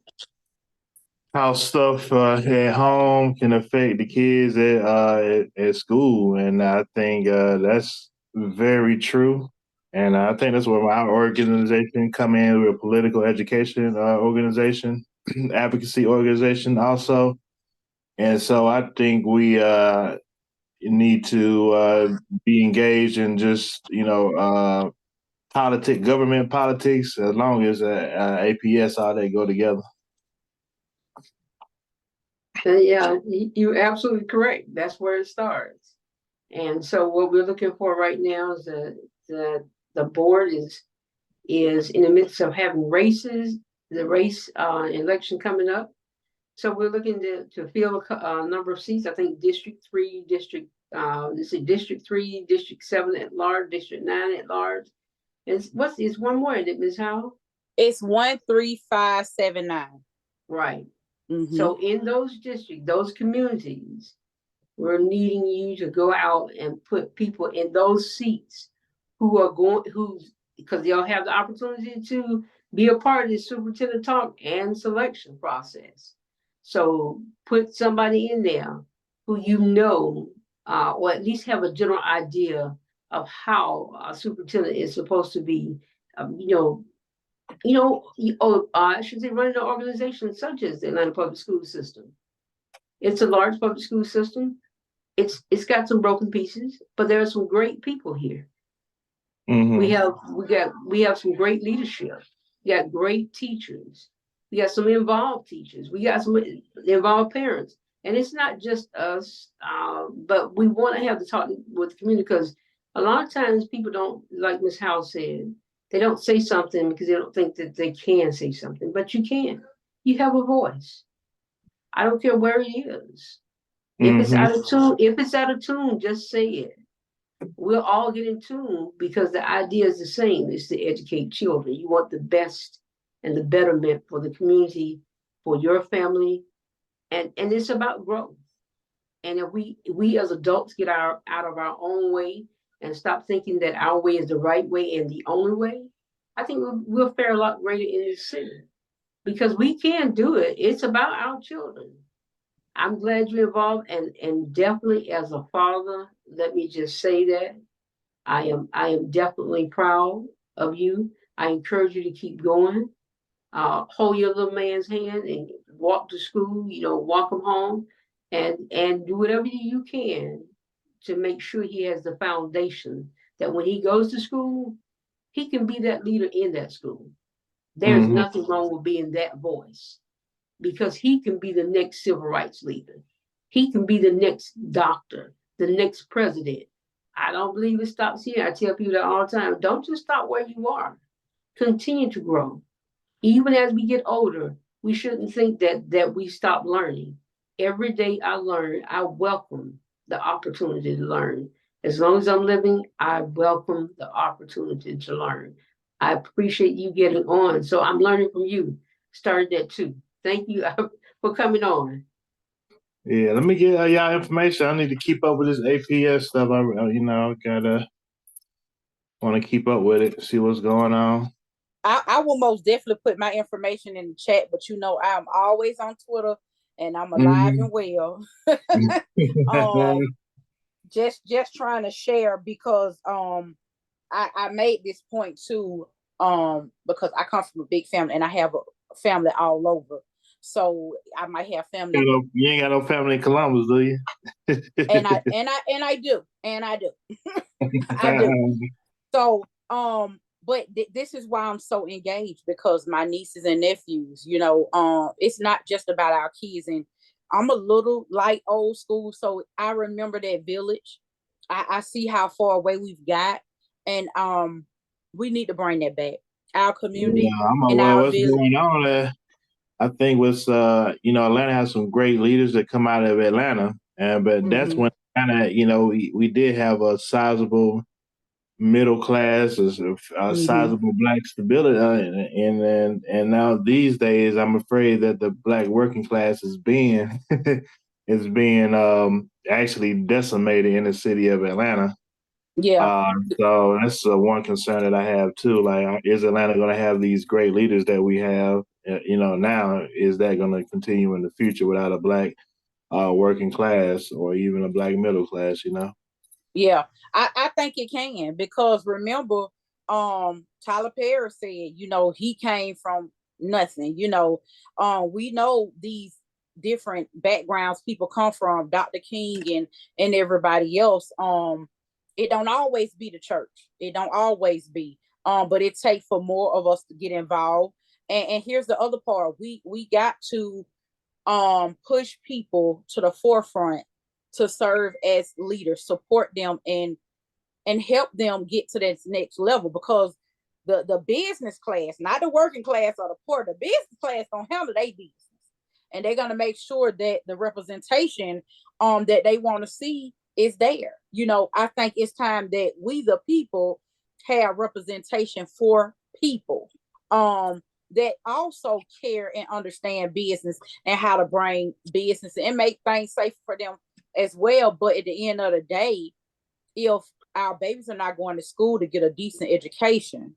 how stuff at home can affect the kids at school, and I think that's very true. And I think that's where our organization come in. We're a political education organization, advocacy organization also, and so I think we need to be engaged in just government politics, as long as APS, all they go together. Yeah, you're absolutely correct. That's where it starts. And so what we're looking for right now is the board is in the midst of having races, the race election coming up. So we're looking to fill a number of seats. I think District 3, District 3, District 7 at large, District 9 at large. And it's one more, isn't it, Ms. Howell? It's 13579. Right. Mm-hmm. So in those districts, those communities, we're needing you to go out and put people in those seats because they'll have the opportunity to be a part of the superintendent talk and selection process. So put somebody in there who or at least have a general idea of how a superintendent is supposed to be, I should say running an organization such as the Atlanta Public School System. It's a large public school system. It's got some broken pieces, but there are some great people here. Mm-hmm. We have some great leadership. We got great teachers. We got some involved teachers. We got some involved parents. And it's not just us, but we want to have the talk with the community, because a lot of times people don't, like Ms. Howe said, they don't say something because they don't think that they can say something, but you can. You have a voice. I don't care where it is. If it's out of tune, just say it. We'll all get in tune, because the idea is the same. It's to educate children. You want the best and the betterment for the community, for your family, and it's about growth. And if we as adults get out of our own way and stop thinking that our way is the right way and the only way, I think we'll fare a lot greater in this city, because we can do it. It's about our children. I'm glad you're involved, and definitely as a father, let me just say that I am definitely proud of you. I encourage you to keep going. Hold your little man's hand and walk to school, walk him home, and do whatever you can to make sure he has the foundation that when he goes to school, he can be that leader in that school. There's nothing wrong with being that voice, because he can be the next civil rights leader. He can be the next doctor, the next president. I don't believe it stops here. I tell people that all the time. Don't just stop where you are. Continue to grow. Even as we get older, we shouldn't think that we stop learning. Every day I learn, I welcome the opportunity to learn. As long as I'm living, I welcome the opportunity to learn. I appreciate you getting on. So I'm learning from you. Started that too. Thank you for coming on. Yeah, let me get y'all information. I need to keep up with this APS stuff. I gotta want to keep up with it, see what's going on. I will most definitely put my information in the chat, but I'm always on Twitter, and I'm alive and well. Just trying to share, because I made this point too, because I come from a big family and I have a family all over. So I might have family. You ain't got no family in Columbus, do you? and I do. I do. So but this is why I'm so engaged, because my nieces and nephews, it's not just about our kids. And I'm a little like old school, so I remember that village. I see how far away we've got, and we need to bring that back. Our community and our what's village. going on there. I think Atlanta has some great leaders that come out of Atlanta, but that's when Atlanta, we did have a sizable middle class, a sizable Black stability, and now these days, I'm afraid that the Black working class is being actually decimated in the city of Atlanta. Yeah. So that's one concern that I have too. Like, is Atlanta going to have these great leaders that we have? now is that going to continue in the future without a Black working class or even a Black middle class? Yeah, I think it can, because remember, Tyler Perry said, he came from nothing. We know these different backgrounds people come from, Dr. King and everybody else. It don't always be the church. It don't always be. But it takes for more of us to get involved. And here's the other part. We got to push people to the forefront to serve as leaders, support them, and help them get to that next level, because the business class, not the working class or the poor, the business class don't handle their business, and they're going to make sure that the representation that they want to see is there. I think it's time that we the people have representation for people that also care and understand business and how to bring business and make things safe for them as well. But at the end of the day, if our babies are not going to school to get a decent education,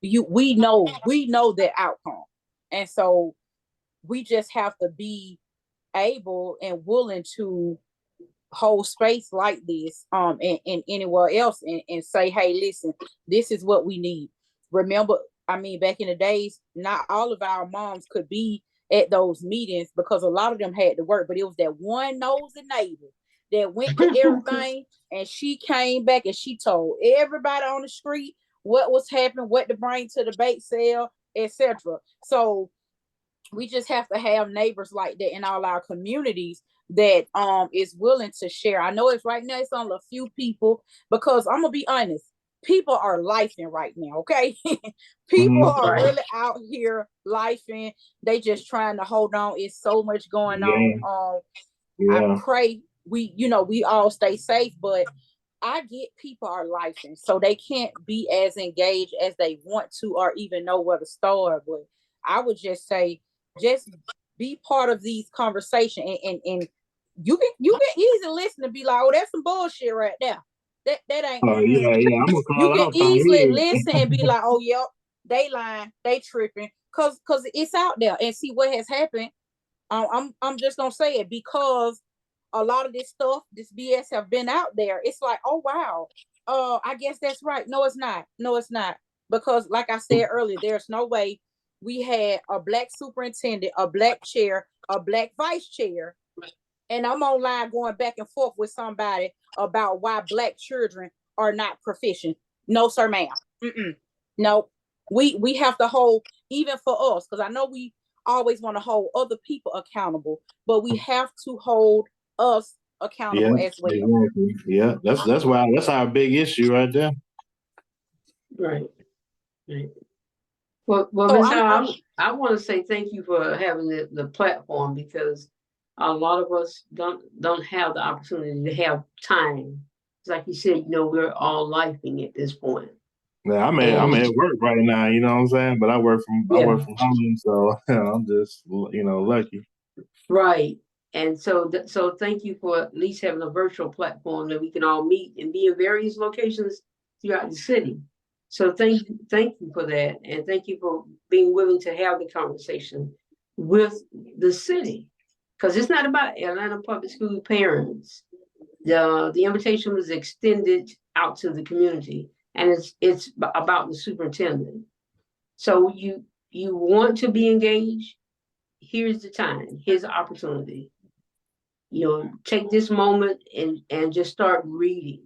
we know the outcome. And so we just have to be able and willing to hold space like this and anywhere else, and say, hey, listen, this is what we need. Remember, back in the days, not all of our moms could be at those meetings because a lot of them had to work, but it was that one nosy neighbor that went to everything, and she came back and she told everybody on the street what was happening, what to bring to the bake sale, etc. So we just have to have neighbors like that in all our communities that is willing to share. I know it's right now, it's only a few people, because I'm gonna be honest, people are lifing right now, okay? People are really out here lifing. They just trying to hold on. It's so much going on. I pray we all stay safe, but I get people are lifing, so they can't be as engaged as they want to or even know where to start. But I would just say, just be part of these conversations, and you can easily listen and be like, oh, that's some bullshit right there. That ain't I'm gonna you call can out easily listen and be like, oh, yep, they lying, they tripping, cause it's out there. And see what has happened. I'm just gonna say it, because a lot of this stuff, this BS have been out there. It's like, oh wow, I guess that's right. No, it's not. No, it's not. Because like I said earlier, there's no way we had a Black superintendent, a Black chair, a Black vice chair, and I'm online going back and forth with somebody about why Black children are not proficient. No, sir, ma'am. No, we have to hold, even for us, because I know we always want to hold other people accountable, but we have to hold us accountable as well. Exactly. Yeah, that's why that's our big issue right there. Right. Well, So Ms. Howard, I want to say thank you for having the platform, because a lot of us don't have the opportunity to have time. It's like you said, we're all lifing at this point. Yeah, I'm at work right now, you know what I'm saying? But I work from home, so I'm just lucky. Right. And so thank you for at least having a virtual platform that we can all meet and be in various locations throughout the city. So thank you for that, and thank you for being willing to have the conversation with the city, because it's not about Atlanta Public School parents. The invitation was extended out to the community, and it's about the superintendent. So you want to be engaged? Here's the time. Here's the opportunity. Take this moment and just start reading,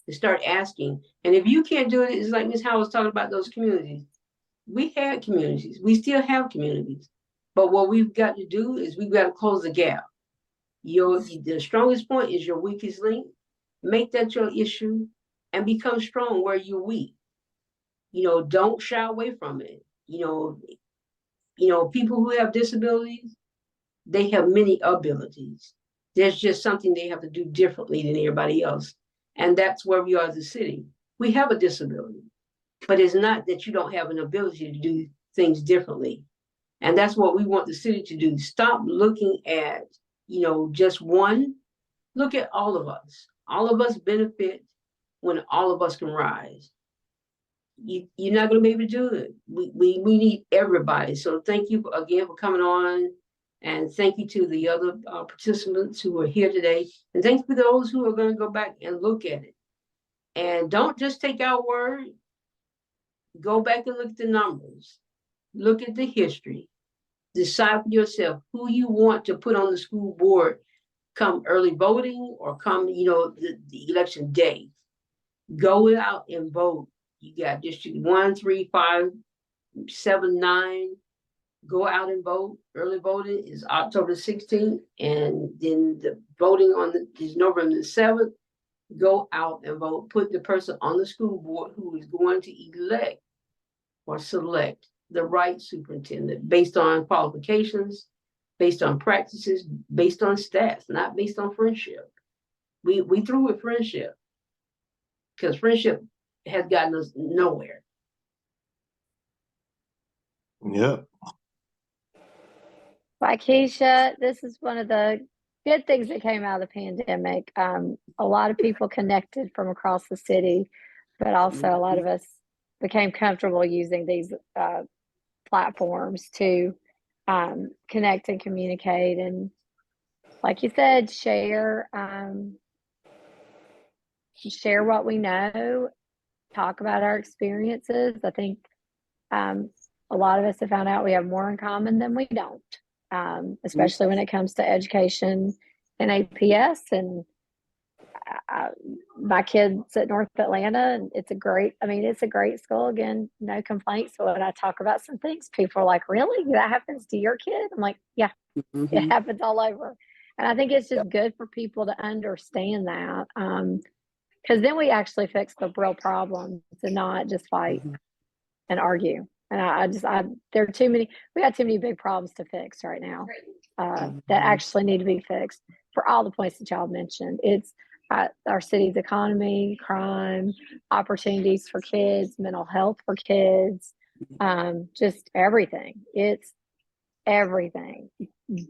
and start asking. And if you can't do it, it's like Ms. Howard was talking about those communities. We had communities. We still have communities. But what we've got to do is we've got to close the gap. The strongest point is your weakest link. Make that your issue and become strong where you're weak. Don't shy away from it. People who have disabilities, they have many abilities. There's just something they have to do differently than everybody else. And that's where we are as a city. We have a disability, but it's not that you don't have an ability to do things differently. And that's what we want the city to do. Stop looking at, just one. Look at all of us. All of us benefit when all of us can rise. you're not going to be able to do it. We need everybody. So thank you again for coming on. And thank you to the other participants who are here today. And thank you for those who are going to go back and look at it. And don't just take our word. Go back and look at the numbers. Look at the history. Decide for yourself who you want to put on the school board come early voting or come, the election day. Go out and vote. You got District 1, 3, 5, 7, 9. Go out and vote. Early voting is October 16th, and then the voting is November 7th. Go out and vote. Put the person on the school board who is going to elect or select the right superintendent based on qualifications, based on practices, based on stats, not based on friendship. We threw with friendship because friendship has gotten us nowhere. Yep. Like Keisha, this is one of the good things that came out of the pandemic. A lot of people connected from across the city, but also a lot of us became comfortable using these platforms to connect and communicate. And like you said, share what we know, talk about our experiences. I think a lot of us have found out we have more in common than we don't. Especially when it comes to education and APS. And my kid's at North Atlanta, and it's a great school. Again, no complaints. But when I talk about some things, people are like, really? That happens to your kid? I'm like, yeah, it happens all over. And I think it's just good for people to understand that. Because then we actually fix the real problems and not just fight and argue. And there are we got too many big problems to fix right now that actually need to be fixed for all the points that y'all mentioned. It's our city's economy, crime, opportunities for kids, mental health for kids, just everything. It's everything.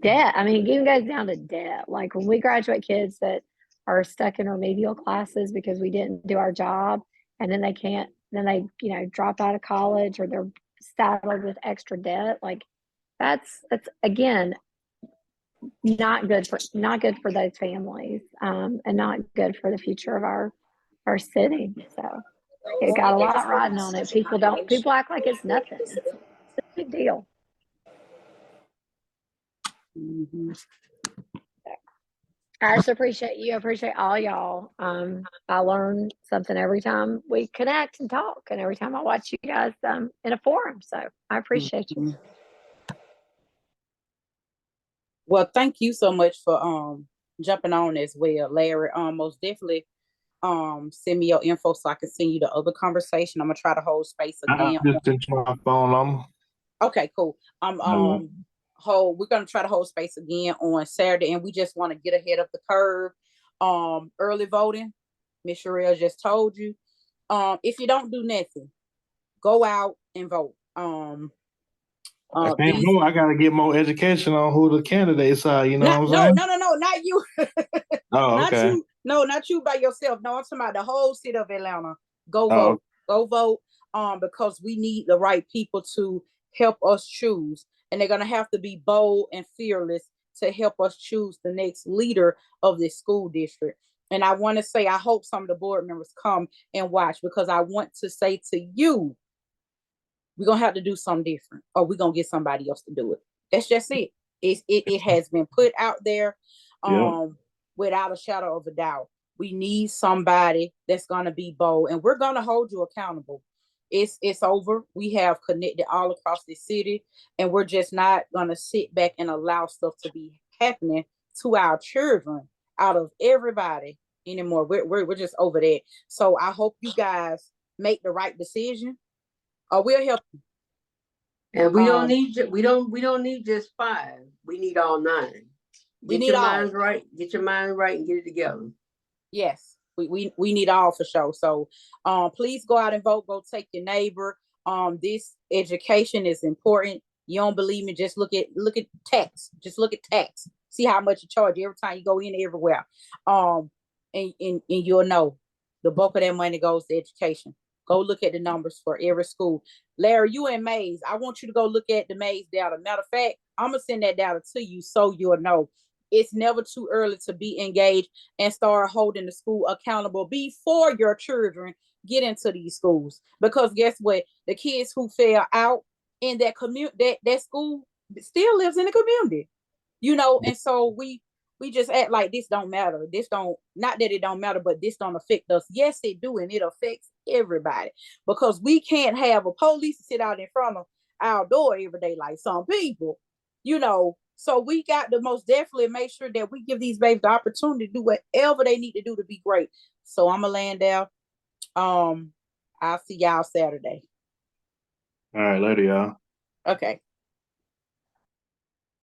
Debt. I mean, even goes down to debt. Like when we graduate kids that are stuck in remedial classes because we didn't do our job, and then they drop out of college, or they're saddled with extra debt. Like that's again not good for those families, and not good for the future of our city. So it got a lot riding on it. People act like it's nothing. It's a big deal. I just appreciate you. I appreciate all y'all. I learn something every time we connect and talk, and every time I watch you guys in a forum. So I appreciate you. Well, thank you so much for jumping on as well, Larry. Most definitely send me your info so I can send you the other conversation. I'm gonna try to hold space again. I just sent you my phone number. Okay, cool. We're gonna try to hold space again on Saturday, and we just want to get ahead of the curve. Early voting, Miss Sherelle just told you. If you don't do nothing, go out and vote. I gotta get more education on who the candidates are. You know what I'm saying? No, not you. Oh, not okay. you. No, not you by yourself. No, I'm talking about the whole city of Atlanta. Go vote. Go vote. Because we need the right people to help us choose. And they're going to have to be bold and fearless to help us choose the next leader of this school district. And I want to say, I hope some of the board members come and watch, because I want to say to you, we're going to have to do something different, or we're going to get somebody else to do it. That's just it. It has been put out there without a shadow of a doubt. We need somebody that's going to be bold, and we're going to hold you accountable. It's over. We have connected all across the city, and we're just not gonna sit back and allow stuff to be happening to our children out of everybody anymore. We're just over that. So I hope you guys make the right decision, or we'll help you. And we don't need just 5. We need all 9. Get your mind right and get it together. Yes. We need all for sure. So please go out and vote. Go take your neighbor. This education is important. You don't believe me? Just look at tax. Just look at tax. See how much you charge every time you go in everywhere. And you'll know the bulk of that money goes to education. Go look at the numbers for every school. Larry, you in Mays. I want you to go look at the Mays data. Matter of fact, I'm gonna send that data to you so you'll know. It's never too early to be engaged and start holding the school accountable before your children get into these schools. Because guess what? The kids who fell out in that community, that school still lives in the community, and so we just act like this don't matter. This don't, not that it don't matter, but this don't affect us. Yes, it do, and it affects everybody, because we can't have a police sit out in front of our door every day like some people, so we got to most definitely make sure that we give these babies the opportunity to do whatever they need to do to be great. So I'm gonna land there. I'll see y'all Saturday. All right, later, y'all. Okay.